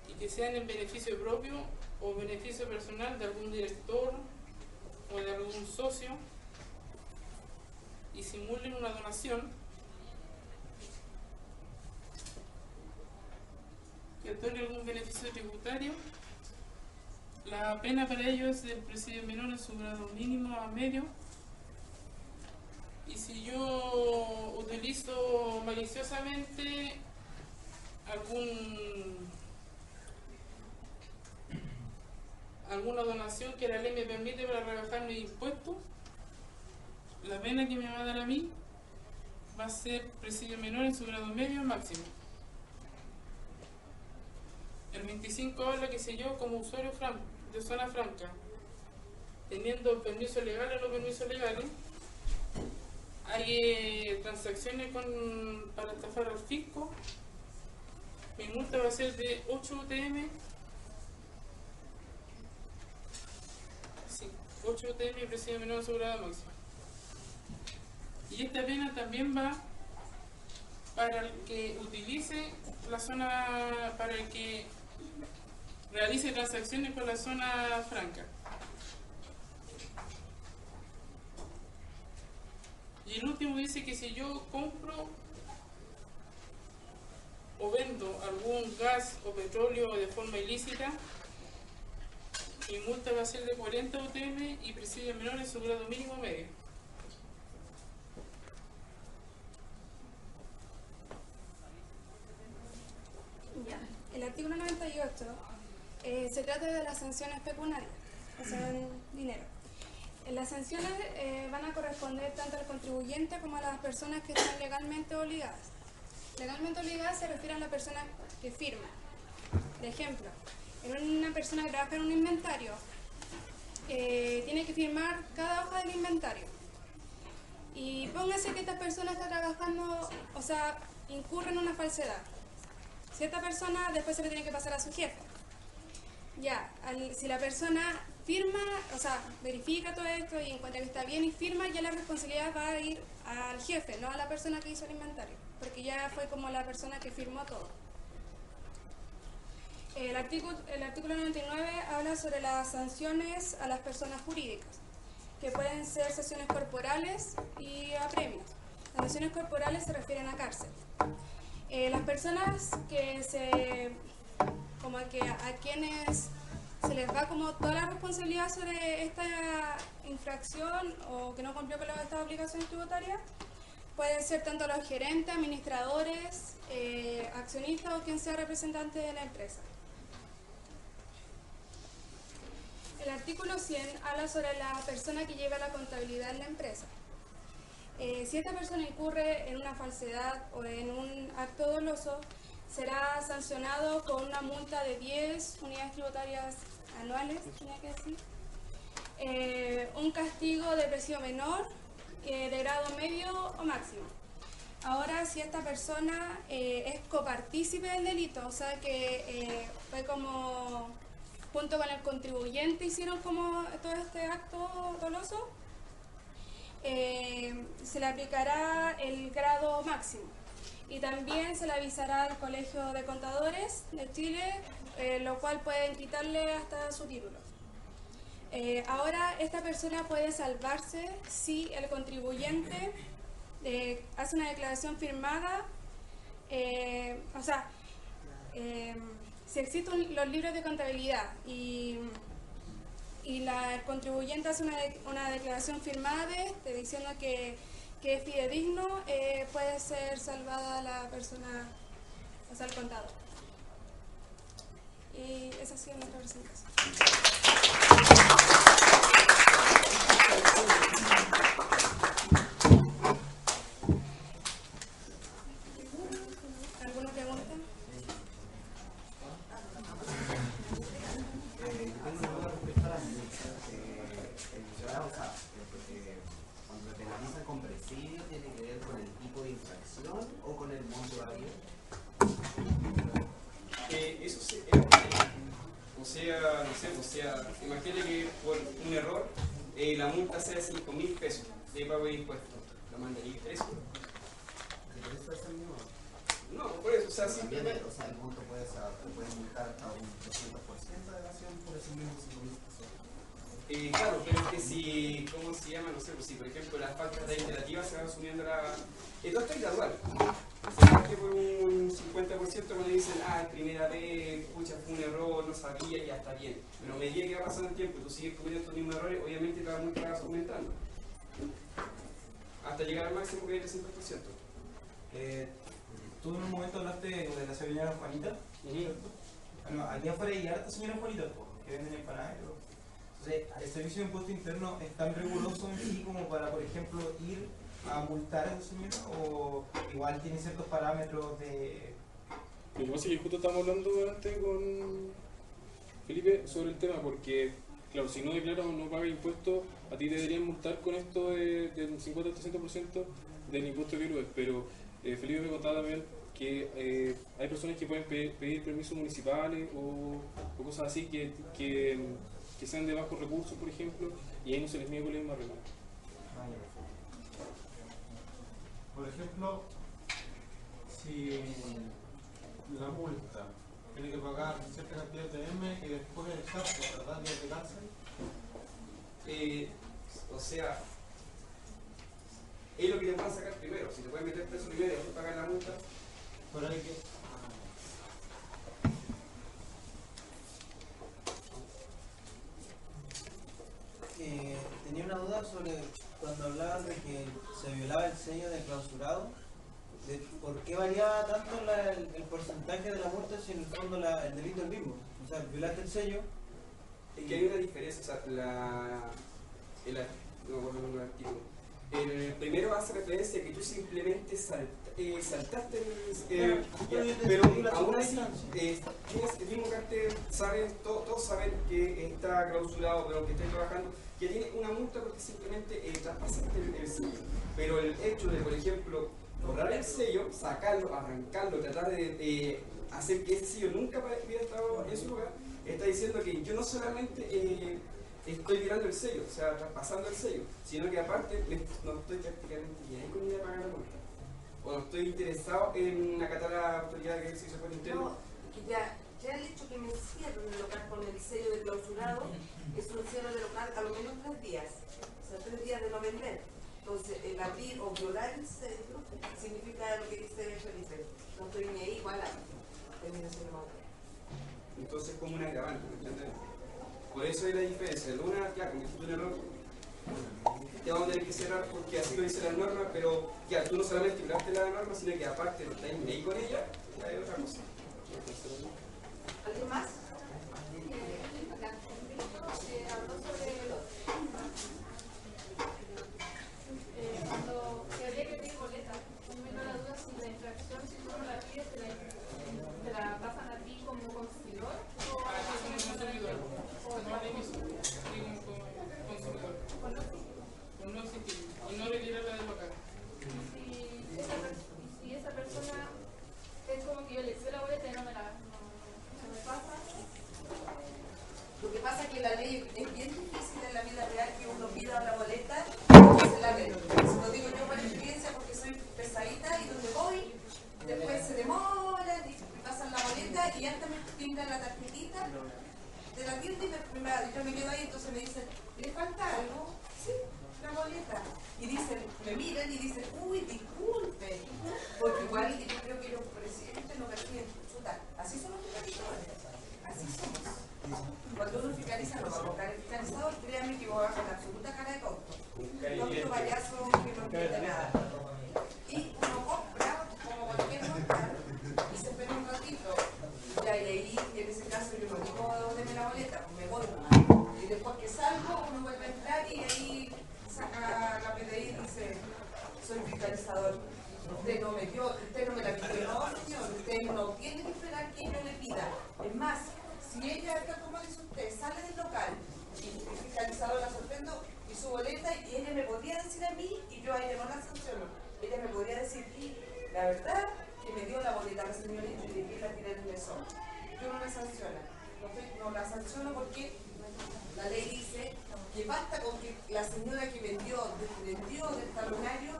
y que sean en beneficio propio o beneficio personal de algún director o de algún socio y simulen una donación que otorgue algún beneficio tributario, la pena para ello es el presidio menor en su grado mínimo a medio. Y si yo utilizo maliciosamente alguna donación que la ley me permite para rebajar mis impuestos, la pena que me va a dar a mí va a ser presidio menor en su grado medio máximo. El 25 habla, qué sé yo, como usuario de zona franca, teniendo permisos legales o no permisos legales, hay transacciones para estafar al fisco, mi multa va a ser de 8 UTM, sí, 8 UTM y presidio menor asegurada máxima. Y esta pena también va para el que utilice la zona, para el que realice transacciones con la zona franca. Y el último dice que si yo compro o vendo algún gas o petróleo de forma ilícita, mi multa va a ser de 40 UTM y presidio menor en su grado mínimo medio. Ya. El artículo 98 se trata de las sanciones pecuniarias, o sea, en dinero. Las sanciones van a corresponder tanto al contribuyente como a las personas que están legalmente obligadas. Legalmente obligadas se refiere a la persona que firma. Por ejemplo, una persona que trabaja en un inventario tiene que firmar cada hoja del inventario. Y póngase que esta persona está trabajando, o sea, incurre en una falsedad. Si esta persona después se le tiene que pasar a su jefe. Ya, si la persona firma, o sea, verifica todo esto y encuentra que está bien y firma, ya la responsabilidad va a ir al jefe, no a la persona que hizo el inventario, porque ya fue como la persona que firmó todo. El artículo 99 habla sobre las sanciones a las personas jurídicas, que pueden ser sanciones corporales y apremios. Las sanciones corporales se refieren a cárcel. Las personas que a quienes se les va como toda la responsabilidad sobre esta infracción o que no cumplió con estas obligaciones tributarias, pueden ser tanto los gerentes, administradores, accionistas o quien sea representante de la empresa. El artículo 100 habla sobre la persona que lleva la contabilidad en la empresa. Si esta persona incurre en una falsedad o en un acto doloso, será sancionado con una multa de 10 unidades tributarias anuales, tenía que decir, un castigo de presidio menor, de grado medio o máximo. Ahora, si esta persona es copartícipe del delito, o sea que fue como junto con el contribuyente hicieron como todo este acto doloso, se le aplicará el grado máximo. Y también se le avisará al Colegio de Contadores de Chile, lo cual pueden quitarle hasta su título. Ahora, esta persona puede salvarse si el contribuyente hace una declaración firmada, si existen los libros de contabilidad y el contribuyente hace una declaración firmada diciendo que es fidedigno, puede ser salvada la persona, o sea, el contador. Y esa ha sido nuestra presentación. ¿Alguna pregunta? Cuando penalizan con presidio, ¿tiene que ver con el tipo de infracción o con el monto de la vida? Eso sí, o sea, imagínate que por un error la multa sea de 5.000 pesos de pago de impuestos. ¿La mandaría eso? ¿Por eso es el mismo? No, por eso, o sea, simplemente. O sea, el monto puede multar hasta un 300% de evasión por esos mismos 5.000 pesos. Claro, pero es que si, ¿cómo se llama? No sé, pues si por ejemplo las faltas reiterativas se van asumiendo todo esto es gradual. Se que por un 50% cuando dicen, primera vez, pucha, fue un error, no sabía, ya está bien. Pero a medida que va pasando el tiempo y tú sigues cometiendo estos mismos errores, obviamente la multa va aumentando. Hasta llegar al máximo que es el 5%. Tú en un momento hablaste de la señora Juanita, ¿cierto? Bueno, aquí afuera hay hartas señoras Juanitas que venden empanadas. Entonces, ¿el servicio de impuesto interno es tan riguroso en sí como para, por ejemplo, ir a multar a esa señora? ¿O igual tiene ciertos parámetros Lo que pasa es que justo estábamos hablando antes con Felipe sobre el tema, porque, claro, si no declaras o no pagas impuestos, a ti te deberían multar con esto del 50 al 300% del impuesto que tú ves. Pero Felipe me contaba también que hay personas que pueden pedir permisos municipales o cosas así que sean de bajos recursos, por ejemplo, y ahí no se les mide con la misma regla. Por ejemplo, si la multa tiene que pagar cierta cantidad de M y después estar por tratar de cárcel. O sea, es lo que te van a sacar primero. Si te pueden meter preso primero y después pagar la multa. Pero hay que. Tenía una duda sobre cuando hablaban de que se violaba el sello de clausurado. ¿Por qué variaba tanto el porcentaje de la multa si en el fondo el delito es el mismo? O sea, violaste el sello. Es que hay una diferencia, o sea, no me acuerdo el artículo. El primero hace referencia a que tú simplemente saltaste pero aún así tienes el mismo cartel, todos saben que está clausurado, pero que estés trabajando, que tiene una multa porque simplemente traspasaste el sello. Pero el hecho de, por ejemplo, borrar el sello, sacarlo, arrancarlo, tratar de hacer que ese sello nunca hubiera estado en su lugar, está diciendo que yo no solamente estoy violando el sello, o sea, traspasando el sello, sino que aparte no estoy prácticamente bien con idea de pagar la multa. O no estoy interesado en acatar a la autoridad que se pone interno. No, que ya el hecho que me cierren el local con el sello de clausurado es un cierre de local a lo menos 3 días, o sea, 3 días de no vender. Entonces, el abrir o violar el sello significa lo que dice Felipe. No estoy ni ahí, igual a terminación de multa. Entonces, como un agravante, ¿me entiendes? Por eso hay la diferencia. El una, claro, cometiste un error, te vamos a tener que cerrar porque así lo dice la norma, pero ya, tú no solamente violaste la norma, sino que aparte no estás ni ahí con ella, hay otra cosa. ¿Alguien más? Habló sobre cuando se habría que pedir boleta, me da la duda si la infracción, si tú no la pides, te la pasan a ti como consumidor o a ti como consumidor. Por no existir y no retirarla del local. Si esa persona es como que yo le pido la boleta y no me pasa. Lo que pasa es que la ley es bien difícil en la vida real que uno pida la boleta y se la den. Se lo digo yo por experiencia porque soy pesadita y donde voy, después se demoran y pasan la boleta y antes me pintan la tarjetita de la tienda y yo me quedo ahí, entonces me dicen, ¿le falta algo? Sí, la boleta. Y dicen, me miran y dicen, uy, disculpe, porque igual yo creo que los presidentes no persiguen chuta. Así son los fiscalizadores, así somos. Cuando uno fiscaliza, no va a buscar el fiscalizador, créanme que va con absoluta cara de tonto. Tonto payaso que no entiende nada. Y uno compra, como cualquier local, y se espera un ratito. Ya, y ahí, en ese caso, yo no digo dónde me la boleta, pues me voy. Y después que salgo, uno vuelve a entrar y ahí saca la PDI y dice, soy fiscalizador. Usted no me dio, usted no me la pidió, no, señor, usted no tiene que esperar que yo le pida. Es más, si ella, como dice usted, sale del local y el fiscalizador la sorprendo y su boleta, y ella me podría decir a mí y yo a ella no la sanciono. Ella me podría decir, la verdad que me dio la boleta a la señorita y le la tiré en el mesón. Yo no la sanciono. No la sanciono porque la ley dice que basta con que la señora que vendió del talonario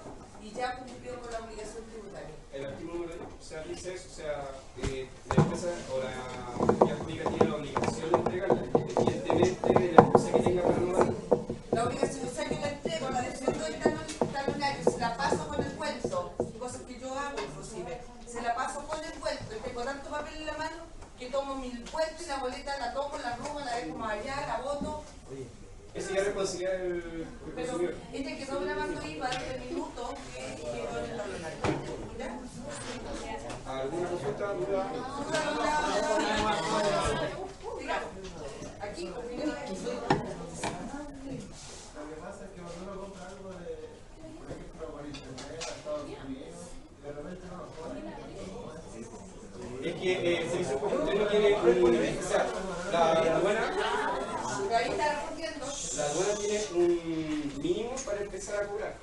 y ya cumplió con la obligación tributaria. El artículo número 2, o sea, dice eso, o sea, la empresa o la autoridad pública tiene la obligación de entregarla, independientemente de la empresa que tenga para no dar. La obligación, o sea, yo la entrego, la defiendo del talonario, se la paso con el vuelto, cosas que yo hago inclusive, se la paso con el vuelto, y tengo tanto papel en la mano que tomo mi vuelto y la boleta la tomo, la robo, la dejo más allá, la boto. Esa ya es responsabilidad del consumidor. Ella quedó grabando IVA de minuto que quedó en el talonario. ¿Ya? ¿Alguna consulta, duda? Aquí, lo que pasa es que cuando uno compra algo de, por ejemplo, por internet a Estados Unidos, de repente no lo ponen. Es que O sea, la aduana Ahí está respondiendo. la aduana tiene un mínimo para empezar a cobrar.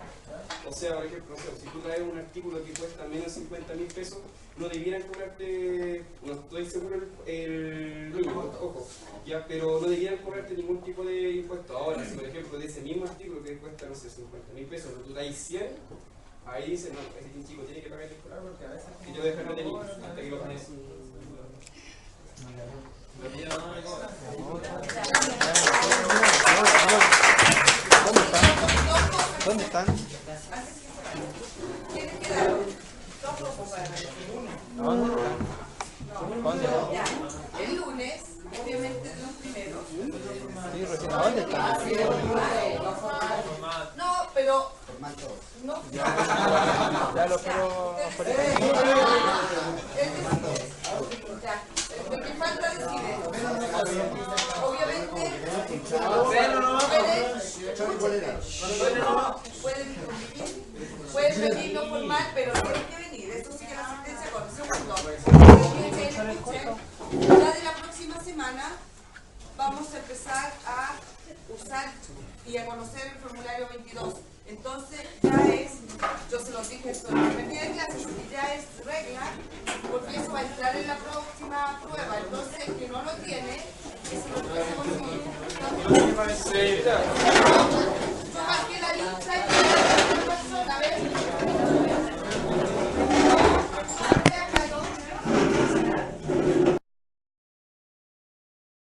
O sea, por ejemplo, si tú traes un artículo que cuesta menos de 50.000 pesos, no debieran cobrarte, no estoy seguro el mínimo, ojo, ya, pero no debieran cobrarte ningún tipo de impuesto. Ahora, si por ejemplo de ese mismo artículo que cuesta, no sé, 50.000 pesos, pero tú traes 100, ahí dicen, no, ese chico tiene que pagar el impuesto. Y yo dejarlo de niños, hasta que lo pague. ¿Dónde están? Tienes que dar dos grupos para ¿Dónde están? ¿Dónde? Ya. El lunes, obviamente de los primeros. Sí, recién, ¿a dónde están? No, pero. No. Ya lo quiero. Ya. Lo que falta decir es. Obviamente. Pueden venir no formal, pero tienen que venir. Esto sigue la sentencia con segundo. Ya de la próxima semana vamos a empezar a usar y a conocer el formulario 22. Entonces ya es, yo se los dije esto en la primer día de clases, que ya es regla, porque eso va a entrar en la próxima prueba. Entonces el que no lo tiene, que se lo empiece a conseguir.